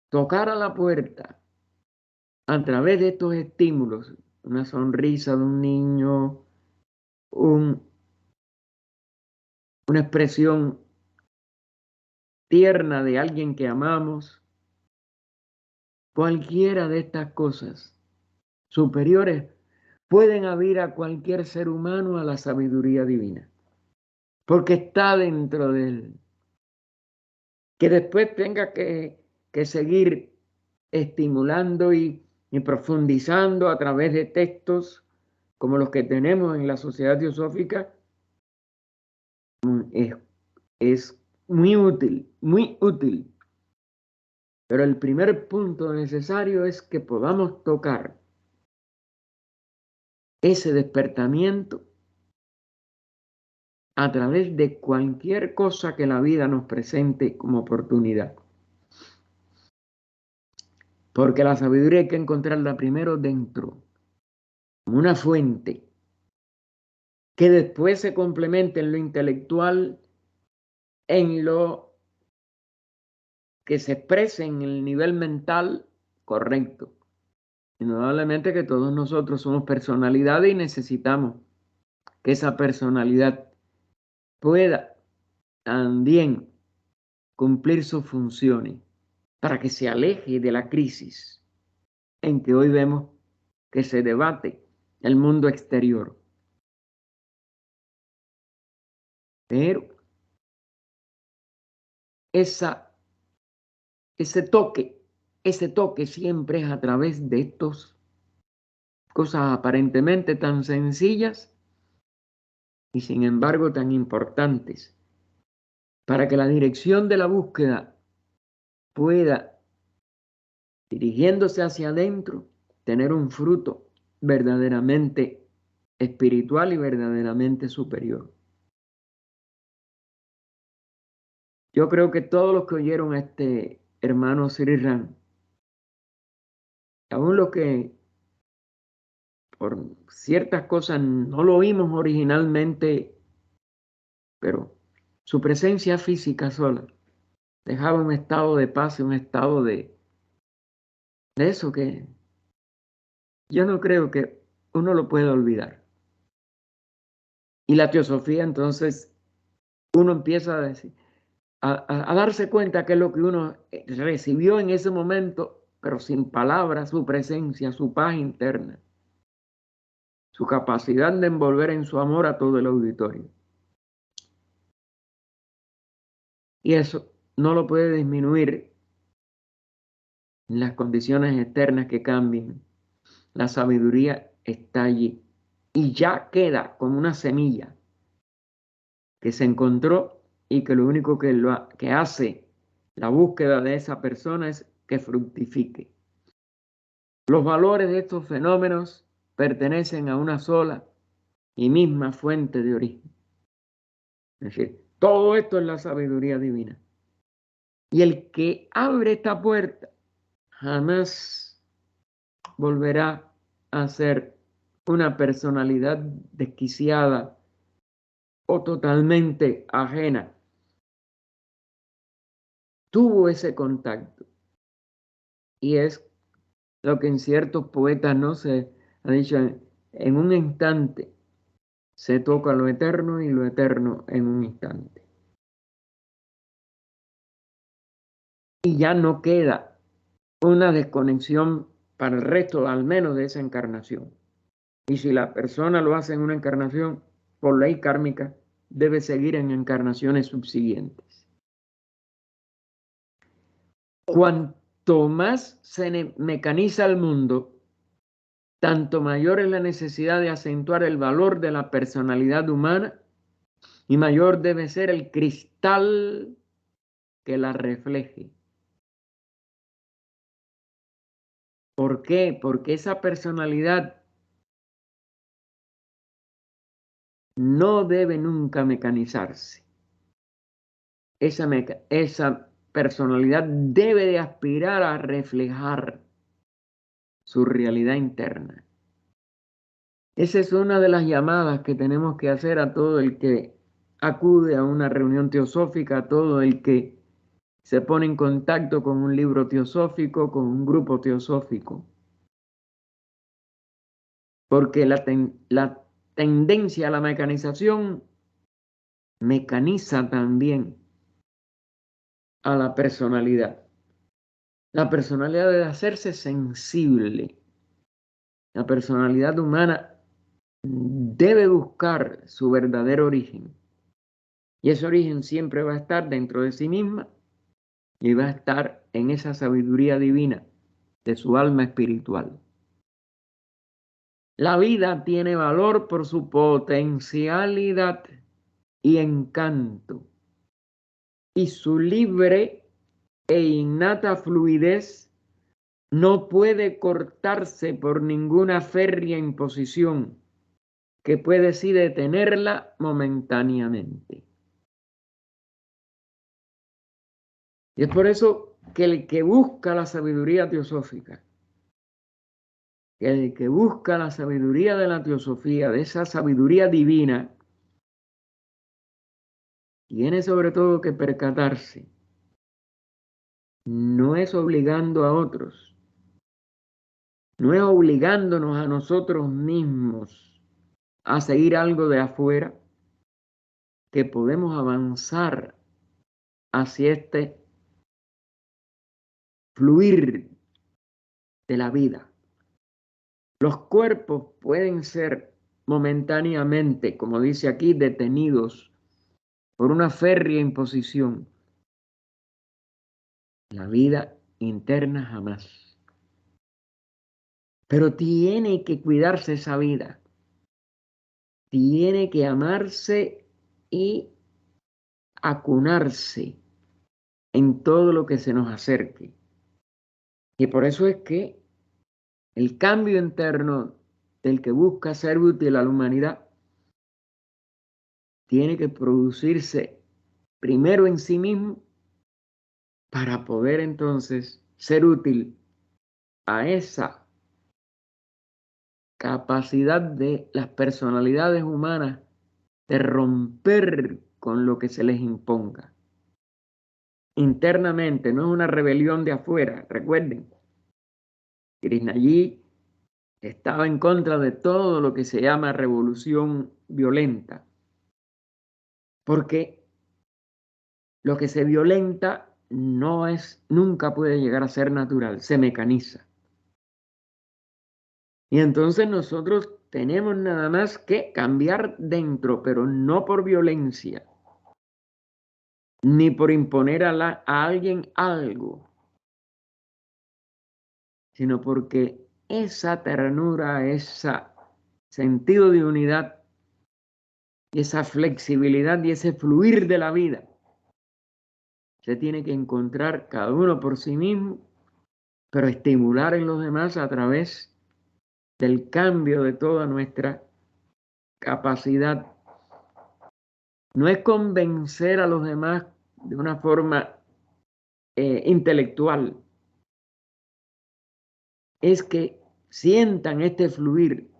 tocar a la puerta a través de estos estímulos, una sonrisa de un niño, una expresión tierna de alguien que amamos, cualquiera de estas cosas superiores pueden abrir a cualquier ser humano a la sabiduría divina. porque está dentro de él. Que después tenga que seguir estimulando y profundizando a través de textos como los que tenemos en la Sociedad Teosófica, es muy útil, muy útil. Pero el primer punto necesario es que podamos tocar ese despertamiento a través de cualquier cosa que la vida nos presente como oportunidad. Porque la sabiduría hay que encontrarla primero dentro, como una fuente, que después se complemente en lo intelectual, en lo que se exprese en el nivel mental correcto. Indudablemente que todos nosotros somos personalidades y necesitamos que esa personalidad pueda también cumplir sus funciones para que se aleje de la crisis en que hoy vemos que se debate el mundo exterior. Pero ese toque siempre es a través de estas cosas aparentemente tan sencillas y sin embargo tan importantes para que la dirección de la búsqueda pueda, dirigiéndose hacia adentro, tener un fruto verdaderamente espiritual y verdaderamente superior. Yo creo que todos los que oyeron a este hermano Sri Ram, aún los que por ciertas cosas no lo oímos originalmente, pero su presencia física sola dejaba un estado de paz y un estado de eso que yo no creo que uno lo pueda olvidar. Y la teosofía, entonces, uno empieza a decir, a darse cuenta que es lo que uno recibió en ese momento, pero sin palabras, su presencia, su paz interna, su capacidad de envolver en su amor a todo el auditorio. Y eso no lo puede disminuir en las condiciones externas que cambien. La sabiduría está allí y ya queda como una semilla que se encontró y que lo único que hace la búsqueda de esa persona es que fructifique. Los valores de estos fenómenos pertenecen a una sola y misma fuente de origen. Es decir, todo esto es la sabiduría divina. Y el que abre esta puerta jamás volverá a ser una personalidad desquiciada o totalmente ajena. Tuvo ese contacto y es lo que en ciertos poetas no se ha dicho, en un instante se toca lo eterno y lo eterno en un instante. Y ya no queda una desconexión para el resto, al menos de esa encarnación. Y si la persona lo hace en una encarnación, por ley kármica, debe seguir en encarnaciones subsiguientes. Cuanto más se mecaniza el mundo, tanto mayor es la necesidad de acentuar el valor de la personalidad humana y mayor debe ser el cristal que la refleje. ¿Por qué? Porque esa personalidad no debe nunca mecanizarse. Esa personalidad debe de aspirar a reflejar su realidad interna. Esa es una de las llamadas que tenemos que hacer a todo el que acude a una reunión teosófica, a todo el que se pone en contacto con un libro teosófico, con un grupo teosófico. Porque la tendencia a la mecanización mecaniza también a la personalidad. La personalidad debe hacerse sensible. La personalidad humana debe buscar su verdadero origen. Y ese origen siempre va a estar dentro de sí misma y va a estar en esa sabiduría divina de su alma espiritual. La vida tiene valor por su potencialidad y encanto, y su libre e innata fluidez no puede cortarse por ninguna férrea imposición que puede sí detenerla momentáneamente. Y es por eso que el que busca la sabiduría teosófica, el que busca la sabiduría de la teosofía, de esa sabiduría divina, tiene sobre todo que percatarse, no es obligando a otros, no es obligándonos a nosotros mismos a seguir algo de afuera, que podemos avanzar hacia este fluir de la vida. Los cuerpos pueden ser momentáneamente, como dice aquí, detenidos por una férrea imposición. La vida interna jamás. Pero tiene que cuidarse esa vida. Tiene que amarse y acunarse en todo lo que se nos acerque. Y por eso es que el cambio interno del que busca ser útil a la humanidad tiene que producirse primero en sí mismo para poder entonces ser útil a esa capacidad de las personalidades humanas de romper con lo que se les imponga. Internamente, no es una rebelión de afuera. Recuerden, Krishnayí estaba en contra de todo lo que se llama revolución violenta, porque lo que se violenta nunca puede llegar a ser natural, se mecaniza. Y entonces nosotros tenemos nada más que cambiar dentro, pero no por violencia, ni por imponer a alguien algo, sino porque esa ternura, ese sentido de unidad, esa flexibilidad y ese fluir de la vida, se tiene que encontrar cada uno por sí mismo, pero estimular en los demás a través del cambio de toda nuestra capacidad. No es convencer a los demás de una forma intelectual, es que sientan este fluir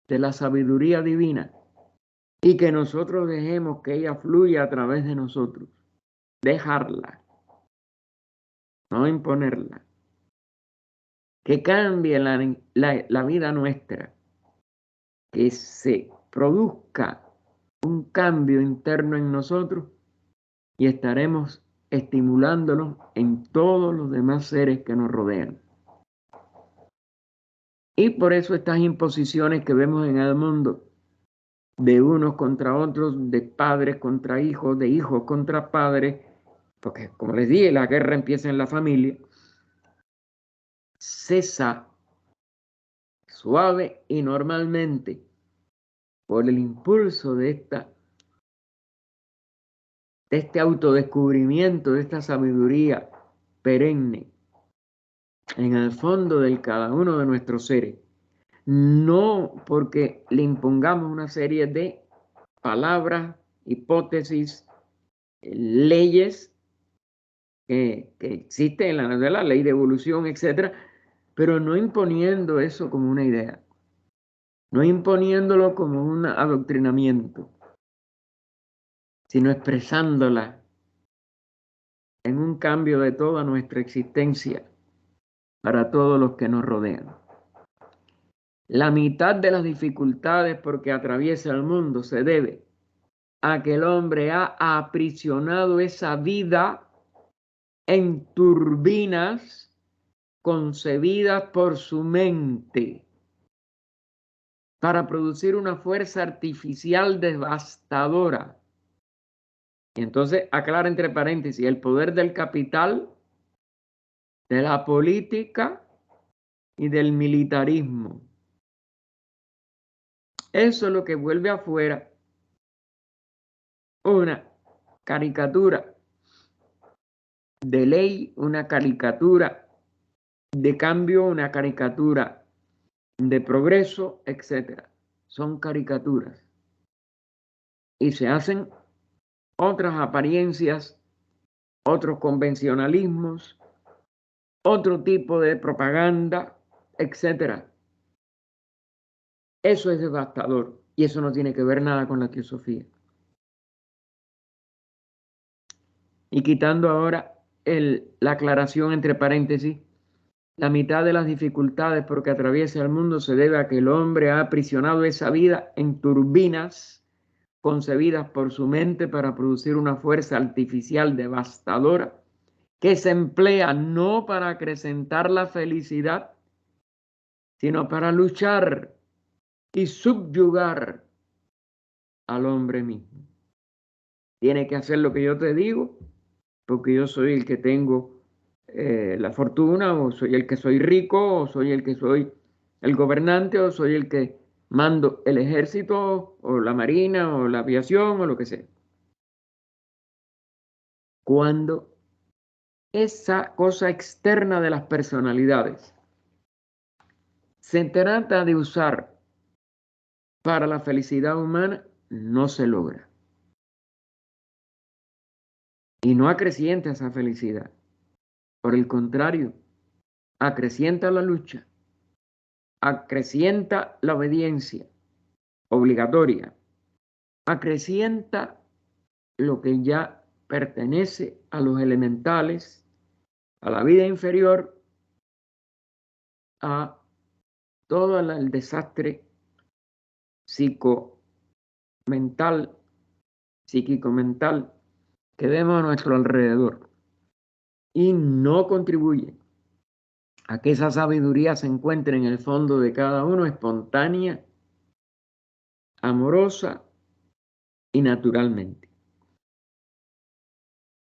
de la sabiduría divina y que nosotros dejemos que ella fluya a través de nosotros. Dejarla, no imponerla. Que cambie la vida nuestra, que se produzca un cambio interno en nosotros y estaremos estimulándonos en todos los demás seres que nos rodean. Y por eso estas imposiciones que vemos en el mundo, de unos contra otros, de padres contra hijos, de hijos contra padres, porque como les dije, la guerra empieza en la familia, cesa suave y normalmente por el impulso de este autodescubrimiento, de esta sabiduría perenne en el fondo de cada uno de nuestros seres. No porque le impongamos una serie de palabras, hipótesis, leyes que existen en la novela, ley de evolución, etcétera, pero no imponiendo eso como una idea, no imponiéndolo como un adoctrinamiento, sino expresándola en un cambio de toda nuestra existencia para todos los que nos rodean. La mitad de las dificultades por que atraviesa el mundo se debe a que el hombre ha aprisionado esa vida en turbinas concebidas por su mente para producir una fuerza artificial devastadora Y entonces aclara entre paréntesis el poder del capital, de la política y del militarismo. Eso es lo que vuelve afuera una caricatura de ley, una caricatura de cambio, una caricatura de progreso, etcétera. Son caricaturas. Y se hacen otras apariencias, otros convencionalismos, otro tipo de propaganda, etcétera. Eso es devastador y eso no tiene que ver nada con la teosofía. Y quitando ahora la aclaración entre paréntesis, la mitad de las dificultades por que atraviesa el mundo se debe a que el hombre ha aprisionado esa vida en turbinas concebidas por su mente para producir una fuerza artificial devastadora que se emplea no para acrecentar la felicidad, sino para luchar y subyugar al hombre mismo. Tiene que hacer lo que yo te digo, porque yo soy el que tengo la fortuna, o soy el que soy rico, o soy el que soy el gobernante, o soy el que mando el ejército, o la marina, o la aviación, o lo que sea. Cuando esa cosa externa de las personalidades se trata de usar para la felicidad humana, no se logra. Y no acrecienta esa felicidad. Por el contrario, acrecienta la lucha, acrecienta la obediencia obligatoria, acrecienta lo que ya pertenece a los elementales, a la vida inferior, a todo el desastre psico-mental, psíquico-mental que vemos a nuestro alrededor y no contribuye a que esa sabiduría se encuentre en el fondo de cada uno, espontánea, amorosa y naturalmente.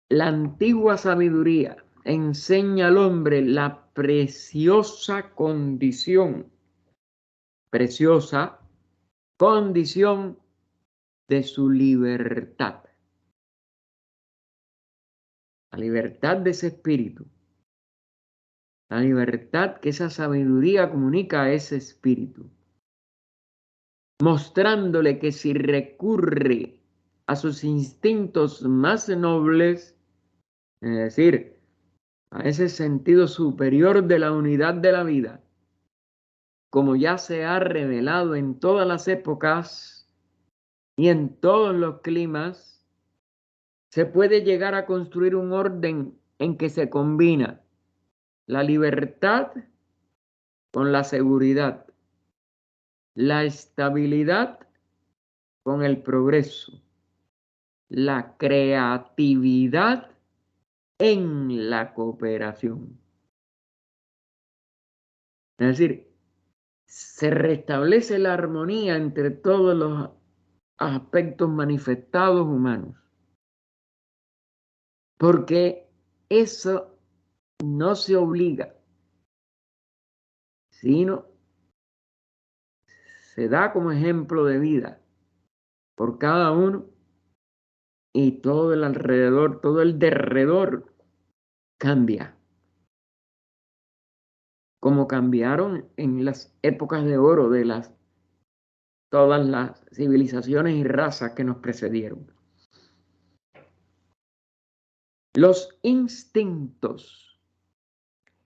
La antigua sabiduría enseña al hombre la preciosa condición de su libertad. La libertad de ese espíritu. La libertad que esa sabiduría comunica a ese espíritu. Mostrándole que si recurre a sus instintos más nobles, es decir, a ese sentido superior de la unidad de la vida, como ya se ha revelado en todas las épocas y en todos los climas, se puede llegar a construir un orden en que se combina la libertad con la seguridad, la estabilidad con el progreso, la creatividad en la cooperación. Es decir, se restablece la armonía entre todos los aspectos manifestados humanos. Porque eso no se obliga, sino se da como ejemplo de vida por cada uno y todo el alrededor, todo el derredor cambia. Como cambiaron en las épocas de oro de todas las civilizaciones y razas que nos precedieron. Los instintos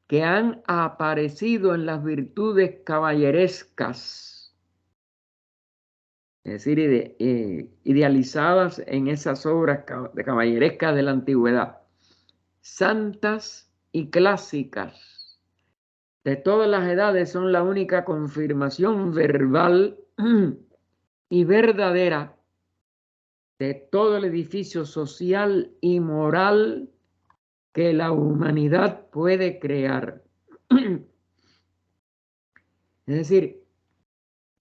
que han aparecido en las virtudes caballerescas, es decir, idealizadas en esas obras de caballerescas de la antigüedad, santas y clásicas, de todas las edades, son la única confirmación verbal y verdadera de todo el edificio social y moral que la humanidad puede crear. Es decir,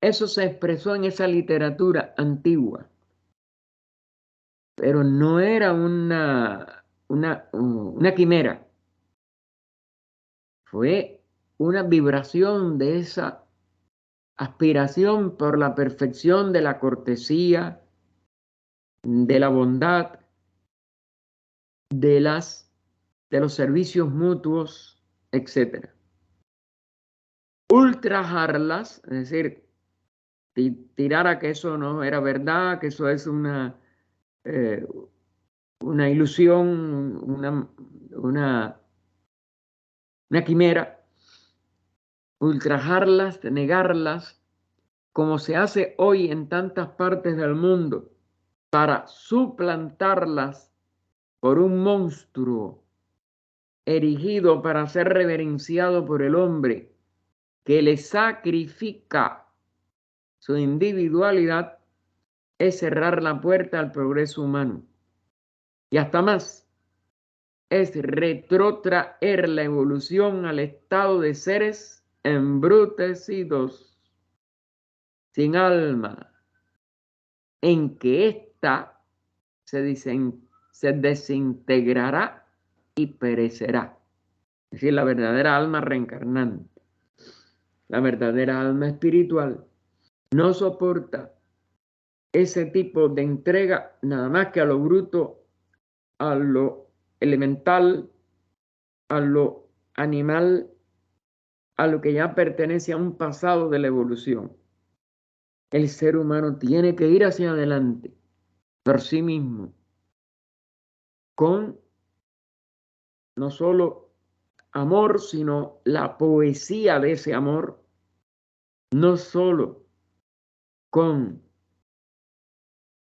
eso se expresó en esa literatura antigua. pero no era una quimera, fue una vibración de esa aspiración por la perfección de la cortesía, de la bondad, de los servicios mutuos, etc. Ultrajarlas, es decir, tirar a que eso no era verdad, que eso es eh, una ilusión, una quimera, ultrajarlas, negarlas, como se hace hoy en tantas partes del mundo, para suplantarlas por un monstruo erigido para ser reverenciado por el hombre, que le sacrifica su individualidad, es cerrar la puerta al progreso humano. Y hasta más, es retrotraer la evolución al estado de seres embrutecidos, sin alma, en que ésta se desintegrará y perecerá. Es decir, la verdadera alma reencarnante, la verdadera alma espiritual, no soporta ese tipo de entrega nada más que a lo bruto, a lo elemental, a lo animal, a lo que ya pertenece a un pasado de la evolución. El ser humano tiene que ir hacia adelante por sí mismo, con no solo amor, sino la poesía de ese amor, no solo con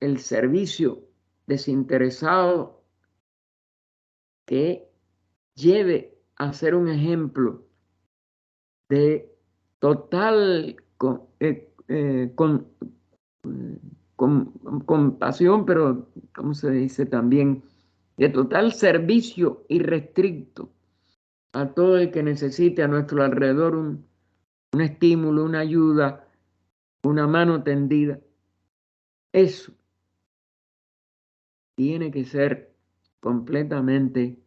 el servicio desinteresado que lleve a ser un ejemplo de total compasión, pero, ¿cómo se dice también? De total servicio irrestricto a todo el que necesite a nuestro alrededor un estímulo, una ayuda, una mano tendida. Eso tiene que ser completamente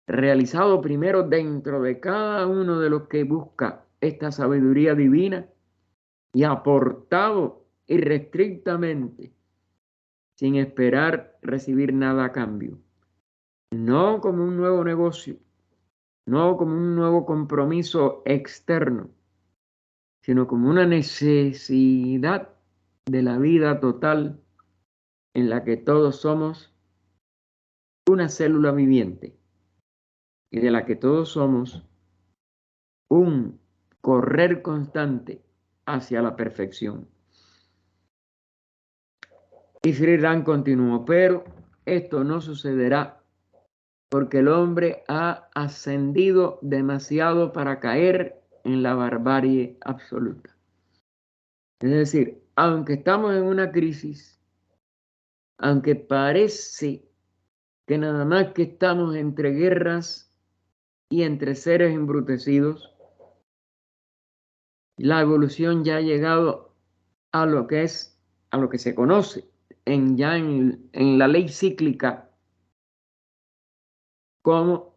realizado primero dentro de cada uno de los que busca esta sabiduría divina y aportado irrestrictamente, sin esperar recibir nada a cambio. No como un nuevo negocio, no como un nuevo compromiso externo, sino como una necesidad de la vida total en la que todos somos una célula viviente y de la que todos somos un correr constante hacia la perfección. Y Sri Ram continuó, pero esto no sucederá porque el hombre ha ascendido demasiado para caer en la barbarie absoluta. Es decir, aunque estamos en una crisis, aunque parece que nada más que estamos entre guerras y entre seres embrutecidos, la evolución ya ha llegado a lo que se conoce en la ley cíclica como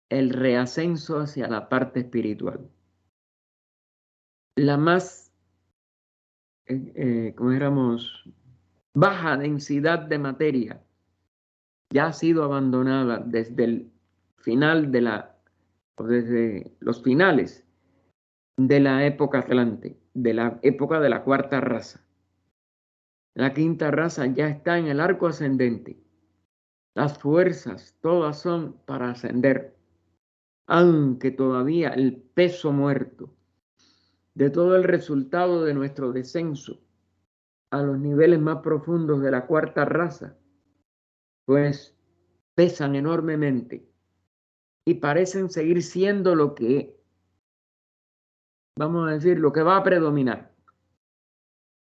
el reascenso hacia la parte espiritual. La más, como éramos, baja densidad de materia ya ha sido abandonada desde el final desde los finales de la época Atlante, de la época de la cuarta raza. La quinta raza ya está en el arco ascendente. Las fuerzas todas son para ascender, aunque todavía el peso muerto de todo el resultado de nuestro descenso a los niveles más profundos de la cuarta raza, pues pesan enormemente y parecen seguir siendo lo que, vamos a decir, lo que va a predominar.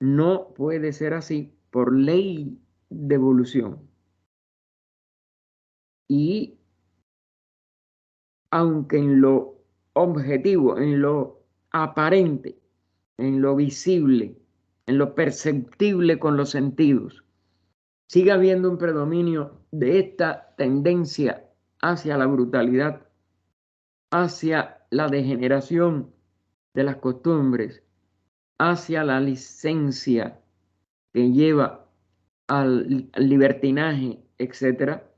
No puede ser así por ley de evolución. Y aunque en lo objetivo, en lo aparente, en lo visible, en lo perceptible con los sentidos, sigue habiendo un predominio de esta tendencia hacia la brutalidad, hacia la degeneración de las costumbres, hacia la licencia que lleva al libertinaje, etcétera.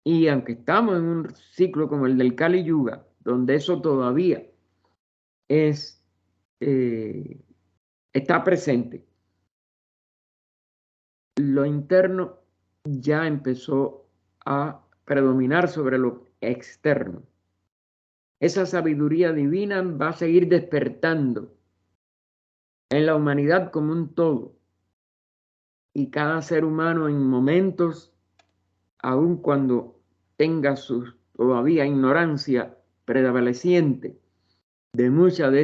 Y aunque estamos en un ciclo como el del Kali Yuga, donde eso todavía es, está presente, lo interno ya empezó a predominar sobre lo externo. Esa sabiduría divina va a seguir despertando en la humanidad como un todo. Y cada ser humano en momentos, aun cuando tenga su todavía ignorancia prevaleciente de muchas de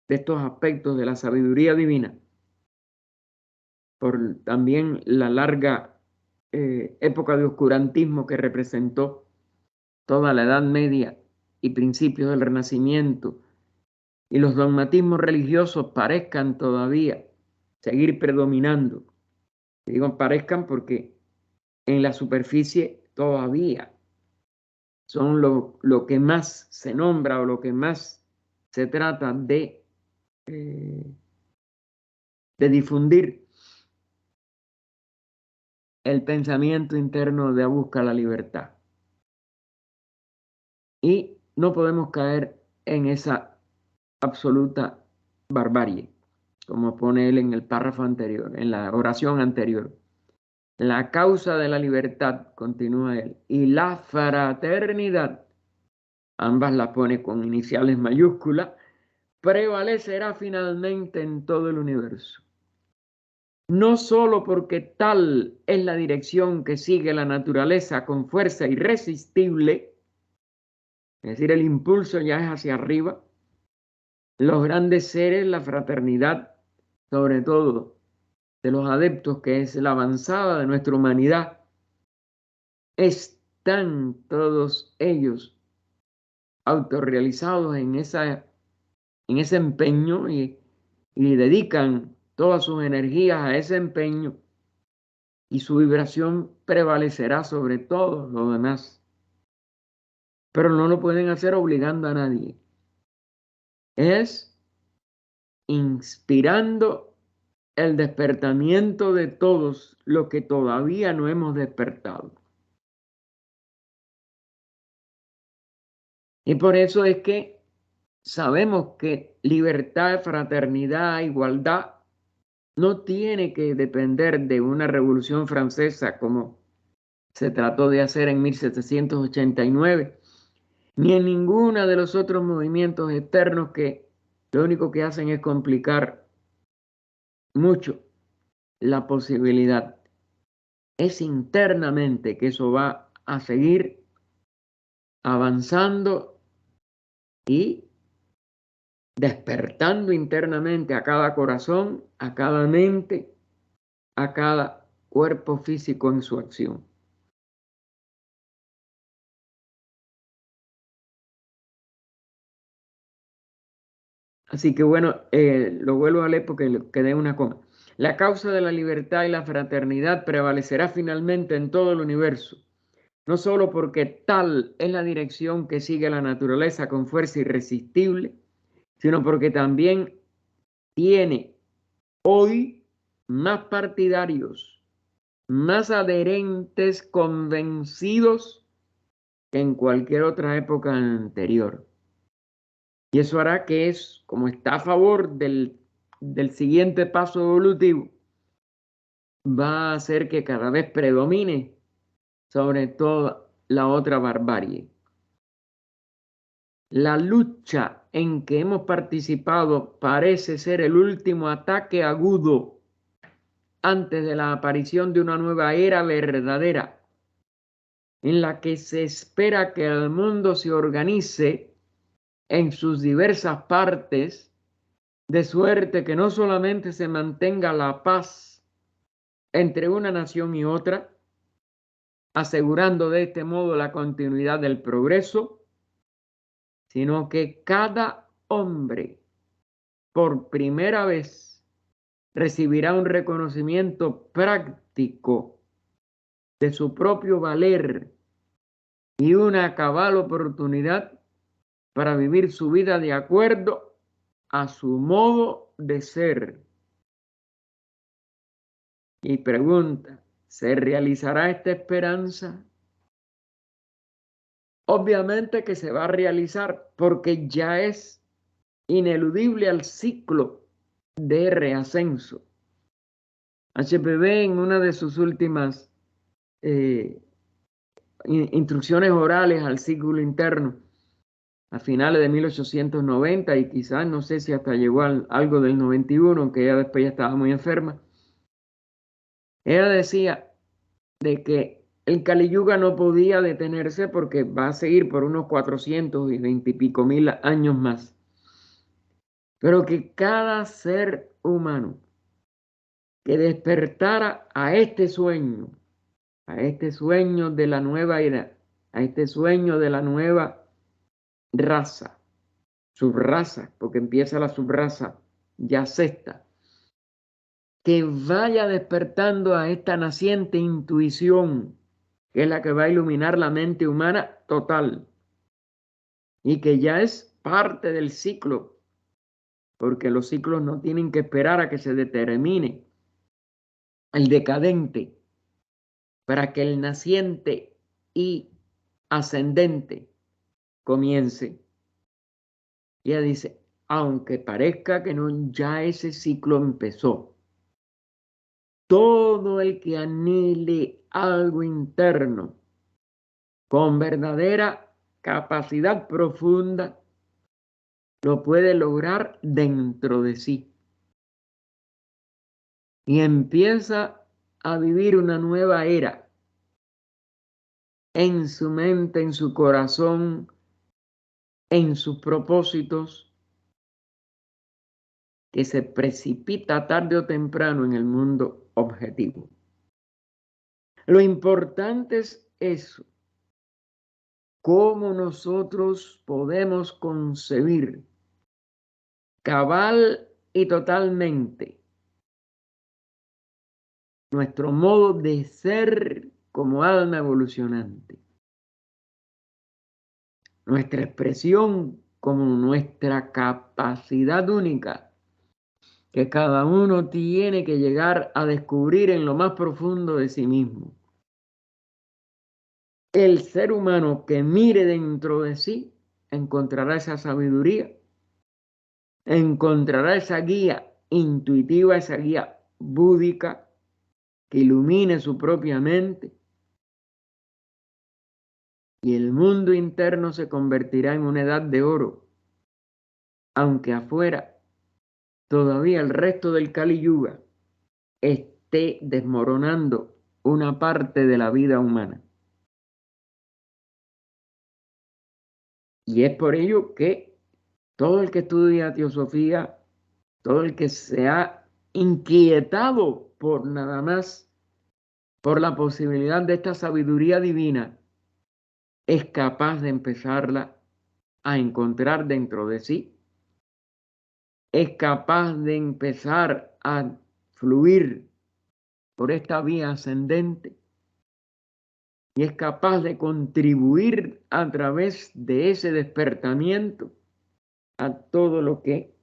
estos aspectos de la sabiduría divina, por también la larga época de oscurantismo que representó toda la Edad Media y principios del Renacimiento, y los dogmatismos religiosos parezcan todavía seguir predominando. Digo parezcan porque en la superficie todavía son lo que más se nombra o lo que más se trata de difundir el pensamiento interno de buscar la libertad. Y no podemos caer en esa absoluta barbarie, como pone él en el párrafo anterior, en la oración anterior. La causa de la libertad, continúa él, y la fraternidad, ambas las pone con iniciales mayúsculas, prevalecerá finalmente en todo el universo. No solo porque tal es la dirección que sigue la naturaleza con fuerza irresistible, es decir, el impulso ya es hacia arriba, los grandes seres, la fraternidad, sobre todo de los adeptos, que es la avanzada de nuestra humanidad, están todos ellos autorrealizados en ese empeño y dedican todas sus energías a ese empeño, y su vibración prevalecerá sobre todo lo demás. Pero no lo pueden hacer obligando a nadie. Es inspirando el despertamiento de todos los que todavía no hemos despertado. Y por eso es que sabemos que libertad, fraternidad, igualdad no tiene que depender de una revolución francesa como se trató de hacer en 1789, ni en ninguno de los otros movimientos externos que lo único que hacen es complicar mucho la posibilidad. Es internamente que eso va a seguir avanzando y despertando internamente a cada corazón, a cada mente, a cada cuerpo físico en su acción. Así que bueno, lo vuelvo a leer porque le quedé una coma. La causa de la libertad y la fraternidad prevalecerá finalmente en todo el universo, no solo porque tal es la dirección que sigue la naturaleza con fuerza irresistible, sino porque también tiene hoy más partidarios, más adherentes convencidos que en cualquier otra época anterior. Y eso hará que como está a favor del siguiente paso evolutivo, va a hacer que cada vez predomine sobre toda la otra barbarie. La lucha en que hemos participado parece ser el último ataque agudo antes de la aparición de una nueva era verdadera, en la que se espera que el mundo se organice en sus diversas partes, de suerte que no solamente se mantenga la paz entre una nación y otra, asegurando de este modo la continuidad del progreso, sino que cada hombre, por primera vez, recibirá un reconocimiento práctico de su propio valer y una cabal oportunidad para vivir su vida de acuerdo a su modo de ser. Y pregunta, ¿se realizará esta esperanza? Obviamente que se va a realizar porque ya es ineludible al ciclo de reascenso. HPB en una de sus últimas instrucciones orales al círculo interno a finales de 1890 y quizás no sé si hasta llegó algo del 91, aunque ella después ya estaba muy enferma. Ella decía de que el Kali Yuga no podía detenerse porque va a seguir por unos 420 y pico mil años más. Pero que cada ser humano que despertara a este sueño de la nueva era, a este sueño de la nueva raza, subraza, porque empieza la subraza ya sexta, que vaya despertando a esta naciente intuición, que es la que va a iluminar la mente humana total, y que ya es parte del ciclo, porque los ciclos no tienen que esperar a que se determine el decadente, para que el naciente y ascendente comience. Y ella dice, aunque parezca que no, ya ese ciclo empezó. Todo el que anhele algo interno con verdadera capacidad profunda lo puede lograr dentro de sí. Y empieza a vivir una nueva era en su mente, en su corazón, en sus propósitos, que se precipita tarde o temprano en el mundo objetivo. Lo importante es eso, cómo nosotros podemos concebir cabal y totalmente nuestro modo de ser como alma evolucionante, nuestra expresión como nuestra capacidad única que cada uno tiene que llegar a descubrir en lo más profundo de sí mismo. El ser humano que mire dentro de sí encontrará esa sabiduría, encontrará esa guía intuitiva, esa guía búdica que ilumine su propia mente, y el mundo interno se convertirá en una edad de oro, aunque afuera todavía el resto del Kali Yuga esté desmoronando una parte de la vida humana. Y es por ello que todo el que estudia teosofía, todo el que se ha inquietado por nada más, por la posibilidad de esta sabiduría divina, es capaz de empezarla a encontrar dentro de sí, es capaz de empezar a fluir por esta vía ascendente y es capaz de contribuir a través de ese despertamiento a todo lo que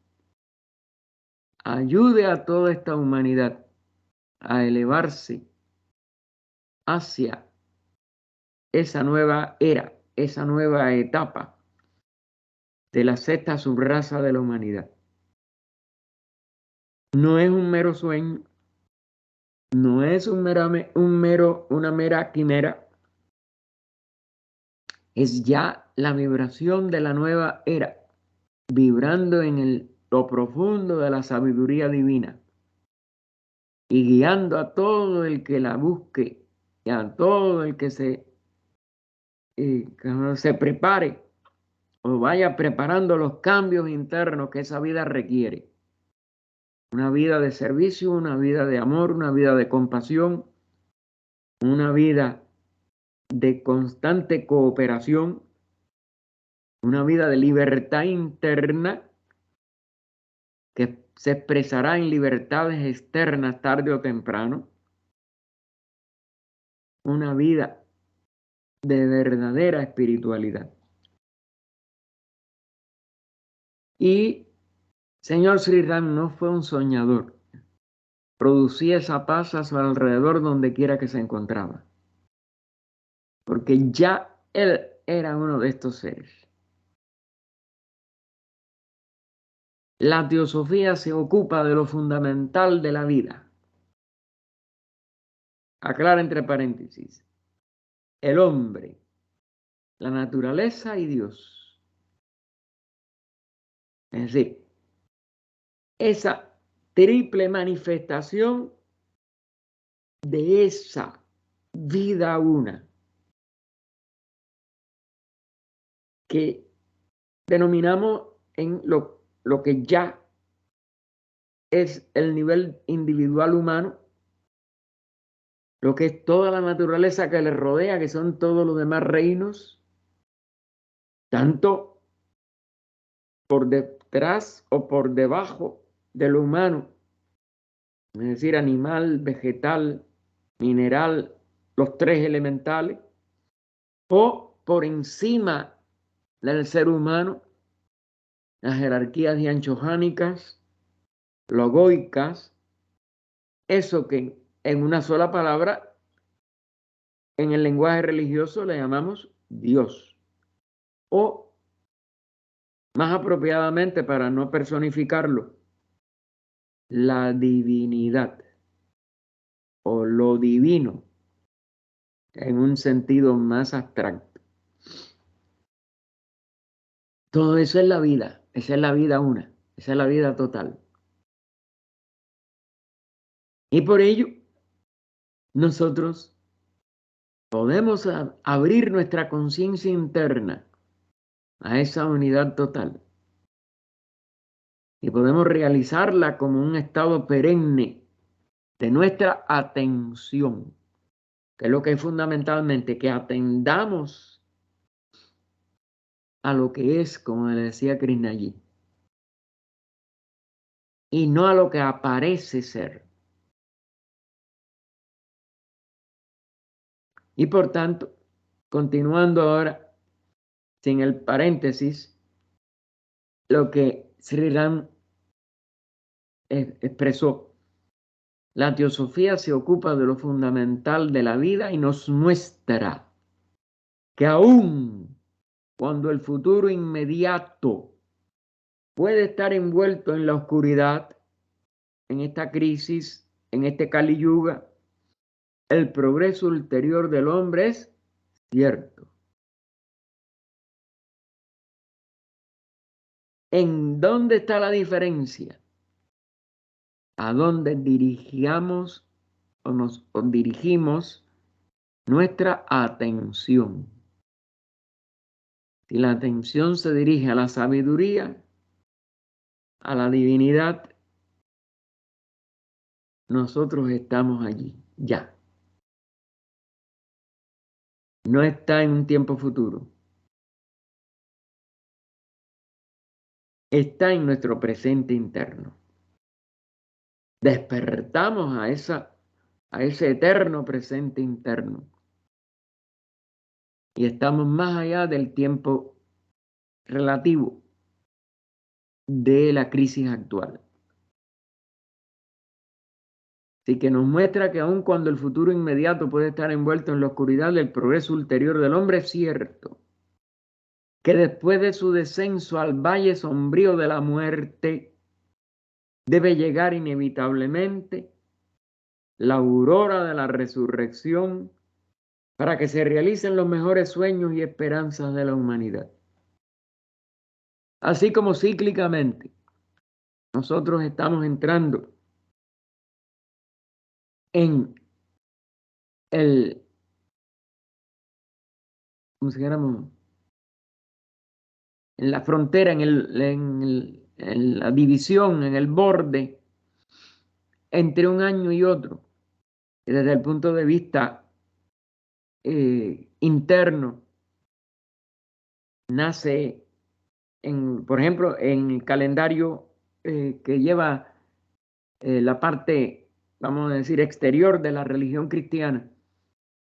ayude a toda esta humanidad a elevarse hacia esa nueva era, esa nueva etapa de la sexta subraza de la humanidad. No es un mero sueño, no es una mera quimera, es ya la vibración de la nueva era, vibrando en lo profundo de la sabiduría divina y guiando a todo el que la busque y a todo el que se prepare o vaya preparando los cambios internos que esa vida requiere. Una vida de servicio, una vida de amor, una vida de compasión, una vida de constante cooperación, una vida de libertad interna que se expresará en libertades externas tarde o temprano. Una vida de verdadera espiritualidad. Y Señor Sri Ram no fue un soñador. Producía esa paz a su alrededor donde quiera que se encontraba. Porque ya él era uno de estos seres. La teosofía se ocupa de lo fundamental de la vida. Aclara entre paréntesis. El hombre, la naturaleza y Dios. Es decir, esa triple manifestación de esa vida una que denominamos en lo que ya es el nivel individual humano, lo que es toda la naturaleza que le rodea, que son todos los demás reinos, tanto por detrás o por debajo de lo humano, es decir, animal, vegetal, mineral, los tres elementales, o por encima del ser humano, las jerarquías dianchohánicas, logoicas, eso que en una sola palabra, en el lenguaje religioso le llamamos Dios, o más apropiadamente para no personificarlo, la divinidad o lo divino en un sentido más abstracto. Todo eso es la vida, esa es la vida una, esa es la vida total. Y por ello, nosotros podemos abrir nuestra conciencia interna a esa unidad total y podemos realizarla como un estado perenne de nuestra atención, que es lo que es fundamentalmente que atendamos a lo que es, como le decía Krishnajit, y no a lo que aparece ser. Y por tanto, continuando ahora, sin el paréntesis, lo que Sri Ram expresó. La teosofía se ocupa de lo fundamental de la vida y nos muestra que aún cuando el futuro inmediato puede estar envuelto en la oscuridad, en esta crisis, en este Kali Yuga, el progreso ulterior del hombre es cierto. ¿En dónde está la diferencia? ¿A dónde dirigimos o dirigimos nuestra atención? Si la atención se dirige a la sabiduría, a la divinidad, nosotros estamos allí, ya. No está en un tiempo futuro. Está en nuestro presente interno. Despertamos a ese eterno presente interno. Y estamos más allá del tiempo relativo de la crisis actual. Así que nos muestra que aun cuando el futuro inmediato puede estar envuelto en la oscuridad del progreso ulterior del hombre, es cierto que después de su descenso al valle sombrío de la muerte, debe llegar inevitablemente la aurora de la resurrección para que se realicen los mejores sueños y esperanzas de la humanidad. Así como cíclicamente nosotros estamos entrando en ¿cómo se llama? En la frontera, en la división, en el borde entre un año y otro, desde el punto de vista interno, nace, por ejemplo, en el calendario que lleva la parte, vamos a decir, exterior de la religión cristiana,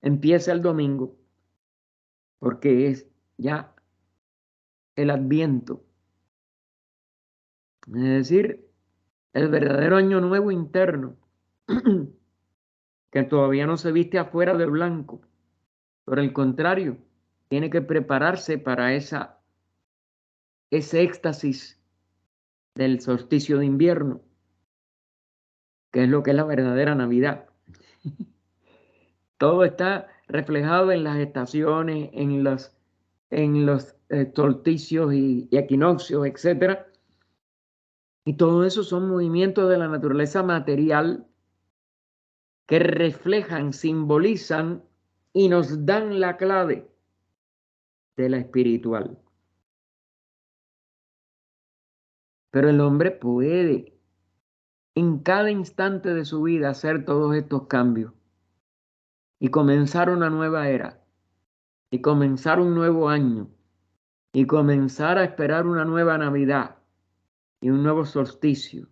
empieza el domingo, porque es ya el Adviento, es decir, el verdadero año nuevo interno, que todavía no se viste afuera de blanco. Por el contrario, tiene que prepararse para ese éxtasis del solsticio de invierno, que es lo que es la verdadera Navidad. Todo está reflejado en las estaciones, en los solsticios y equinoccios, etc. Y todo eso son movimientos de la naturaleza material que reflejan, simbolizan y nos dan la clave de la espiritual. Pero el hombre puede en cada instante de su vida hacer todos estos cambios y comenzar una nueva era y comenzar un nuevo año y comenzar a esperar una nueva Navidad y un nuevo solsticio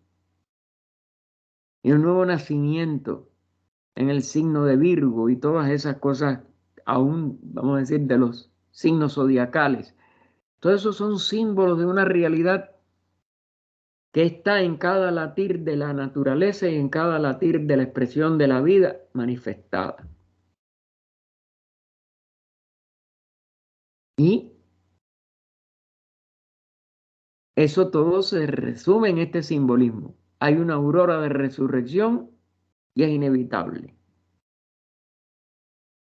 y un nuevo nacimiento en el signo de Virgo y todas esas cosas, aún vamos a decir de los signos zodiacales. Todos esos son símbolos de una realidad que está en cada latir de la naturaleza y en cada latir de la expresión de la vida manifestada. Y eso todo se resume en este simbolismo. Hay una aurora de resurrección y es inevitable.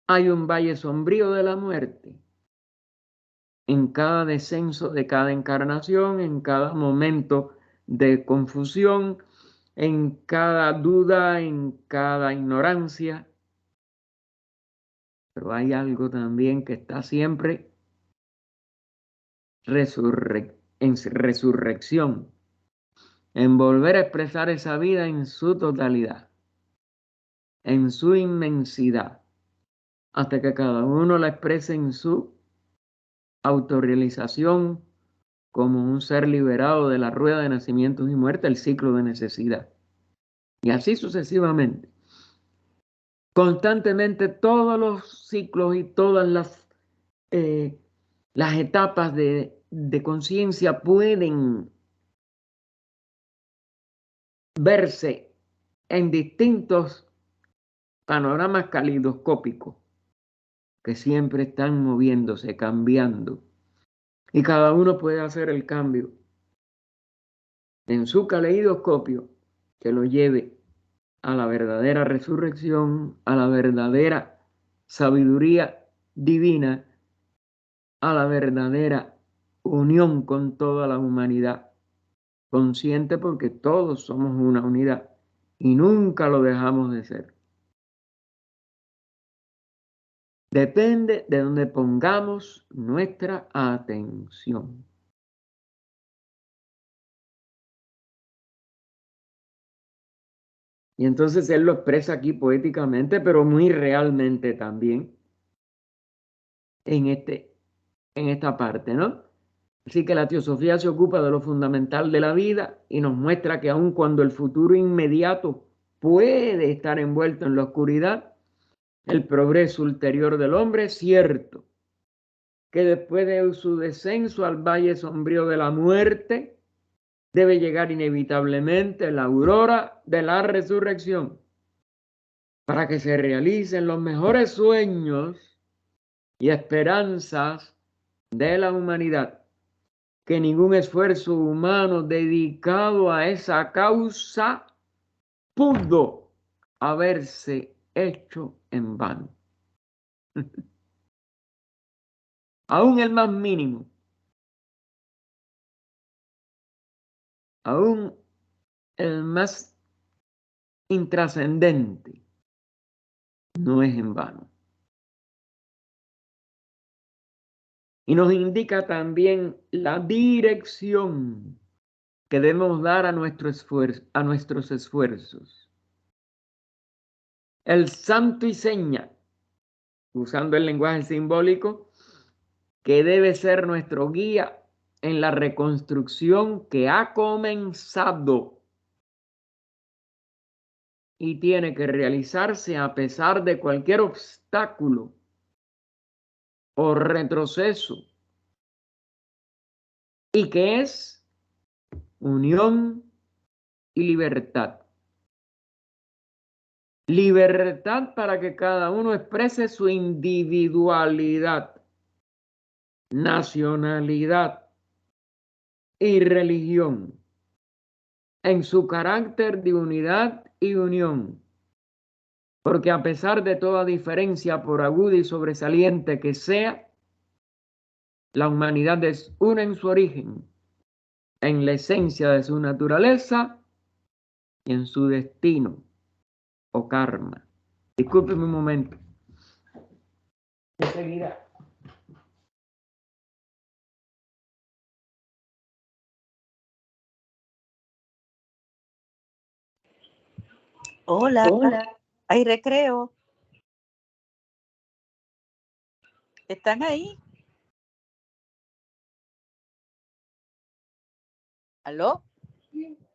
Hay un valle sombrío de la muerte en cada descenso de cada encarnación, en cada momento de confusión, en cada duda, en cada ignorancia. Pero hay algo también que está siempre en resurrección, en volver a expresar esa vida en su totalidad, en su inmensidad, hasta que cada uno la exprese en su autorrealización como un ser liberado de la rueda de nacimientos y muerte, el ciclo de necesidad. Y así sucesivamente. Constantemente todos los ciclos y todas las etapas de conciencia pueden verse en distintos panoramas calidoscópicos que siempre están moviéndose, cambiando. Y cada uno puede hacer el cambio en su caleidoscopio que lo lleve a la verdadera resurrección, a la verdadera sabiduría divina, a la verdadera unión con toda la humanidad, consciente porque todos somos una unidad y nunca lo dejamos de ser. Depende de donde pongamos nuestra atención. Y entonces él lo expresa aquí poéticamente, pero muy realmente también en esta parte, ¿no? Así que la teosofía se ocupa de lo fundamental de la vida y nos muestra que aun cuando el futuro inmediato puede estar envuelto en la oscuridad, el progreso ulterior del hombre es cierto, que después de su descenso al valle sombrío de la muerte, debe llegar inevitablemente la aurora de la resurrección, para que se realicen los mejores sueños y esperanzas de la humanidad, que ningún esfuerzo humano dedicado a esa causa pudo haberse hecho en vano. Aún el más mínimo, aún el más intrascendente, no es en vano. Y nos indica también la dirección que debemos dar a nuestros esfuerzos. El santo y seña, usando el lenguaje simbólico, que debe ser nuestro guía en la reconstrucción que ha comenzado y tiene que realizarse a pesar de cualquier obstáculo o retroceso, y que es unión y libertad. Libertad para que cada uno exprese su individualidad, nacionalidad y religión en su carácter de unidad y unión. Porque a pesar de toda diferencia, por aguda y sobresaliente que sea, la humanidad es una en su origen, en la esencia de su naturaleza y en su destino o karma. Discúlpeme un momento. Enseguida. Hola, Hola. hay recreo. ¿Están ahí? ¿Aló?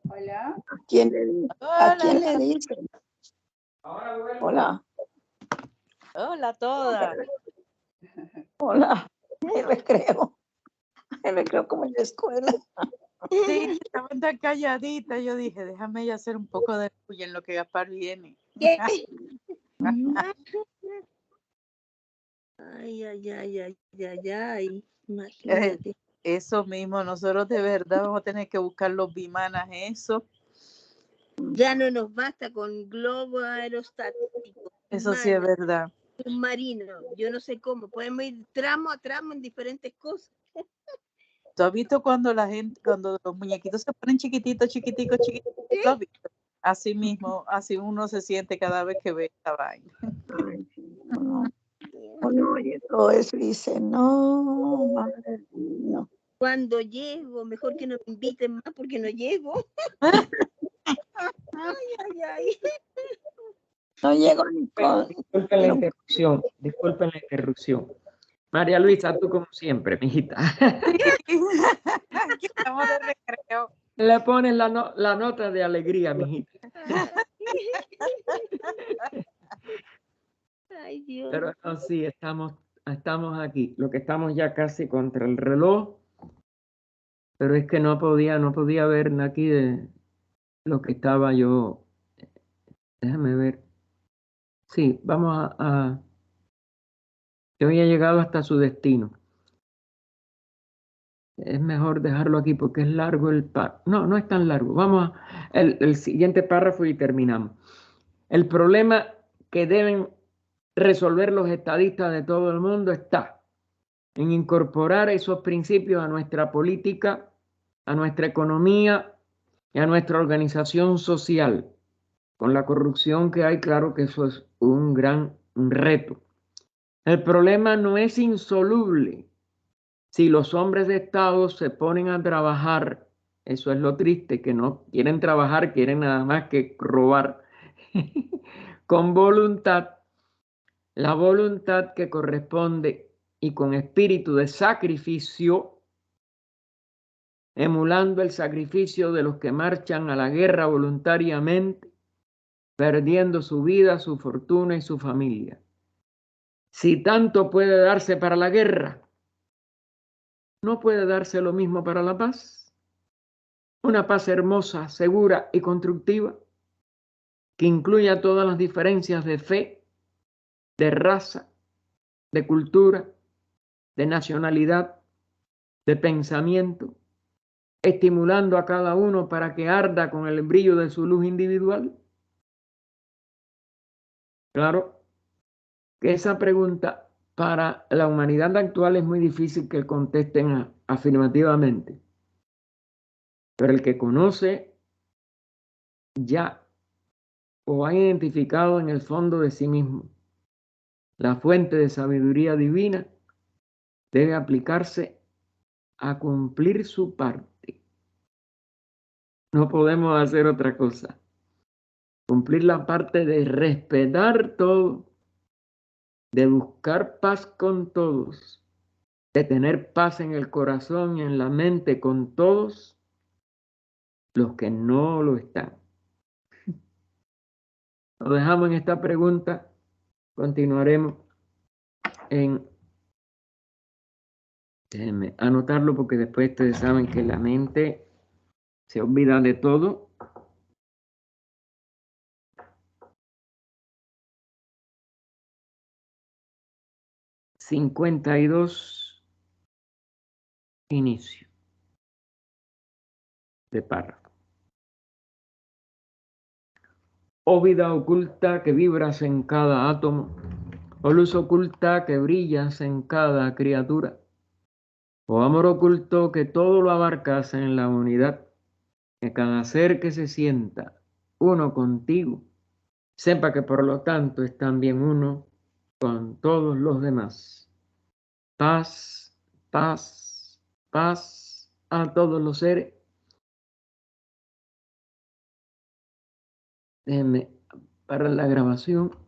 Hola. ¿A quién le dicen? Hola. Hola a todas. Hola. Hay recreo. Hay recreo como en la escuela. Sí, estaban tan calladitas. Yo dije, déjame ya hacer un poco de bulla en lo que Gaspar viene. Ay. Imagínate. Eso mismo, nosotros de verdad vamos a tener que buscar los bimanas, eso. Ya no nos basta con globo aerostático. Eso sí es verdad. Submarino, yo no sé cómo. Podemos ir tramo a tramo en diferentes cosas. ¿Tú has visto cuando cuando los muñequitos se ponen chiquititos? ¿Sí? ¿Lo has visto? Así mismo, así uno se siente cada vez que ve esta vaina. Ay, uno oye todo eso y dice, no, madre, no. Cuando llego, mejor que no me inviten más porque no llego. Ay. No llego ni con... Disculpen la interrupción, disculpen la interrupción. María Luisa, tú como siempre, mijita. Aquí estamos de recreo. Le pones la nota de alegría, mijita. Ay, Dios. Pero no, sí, estamos aquí. Lo que estamos ya casi contra el reloj. Pero es que no podía ver aquí de lo que estaba yo. Déjame ver. Sí, vamos yo había llegado hasta su destino. Es mejor dejarlo aquí porque es largo el párrafo. No, no es tan largo. Vamos el siguiente párrafo y terminamos. El problema que deben resolver los estadistas de todo el mundo está en incorporar esos principios a nuestra política, a nuestra economía y a nuestra organización social. Con la corrupción que hay, claro que eso es un gran reto. El problema no es insoluble. Si los hombres de Estado se ponen a trabajar, eso es lo triste, que no quieren trabajar, quieren nada más que robar con voluntad, la voluntad que corresponde y con espíritu de sacrificio, emulando el sacrificio de los que marchan a la guerra voluntariamente, perdiendo su vida, su fortuna y su familia. Si tanto puede darse para la guerra, ¿no puede darse lo mismo para la paz? Una paz hermosa, segura y constructiva, que incluya todas las diferencias de fe, de raza, de cultura, de nacionalidad, de pensamiento, estimulando a cada uno para que arda con el brillo de su luz individual. Claro que esa pregunta para la humanidad actual es muy difícil que contesten afirmativamente, pero el que conoce ya o ha identificado en el fondo de sí mismo la fuente de sabiduría divina debe aplicarse a cumplir su parte. No podemos hacer otra cosa. Cumplir la parte de respetar todo, de buscar paz con todos, de tener paz en el corazón y en la mente con todos los que no lo están. Lo dejamos en esta pregunta. Continuaremos en... Déjenme anotarlo porque después ustedes saben que la mente se olvida de todo. (52) Inicio de párrafo. Oh vida oculta que vibras en cada átomo, oh luz oculta que brillas en cada criatura, oh amor oculto que todo lo abarcas en la unidad, que cada ser que se sienta uno contigo, sepa que por lo tanto es también uno con todos los demás. Paz, paz, paz a todos los seres. Déjenme parar la grabación.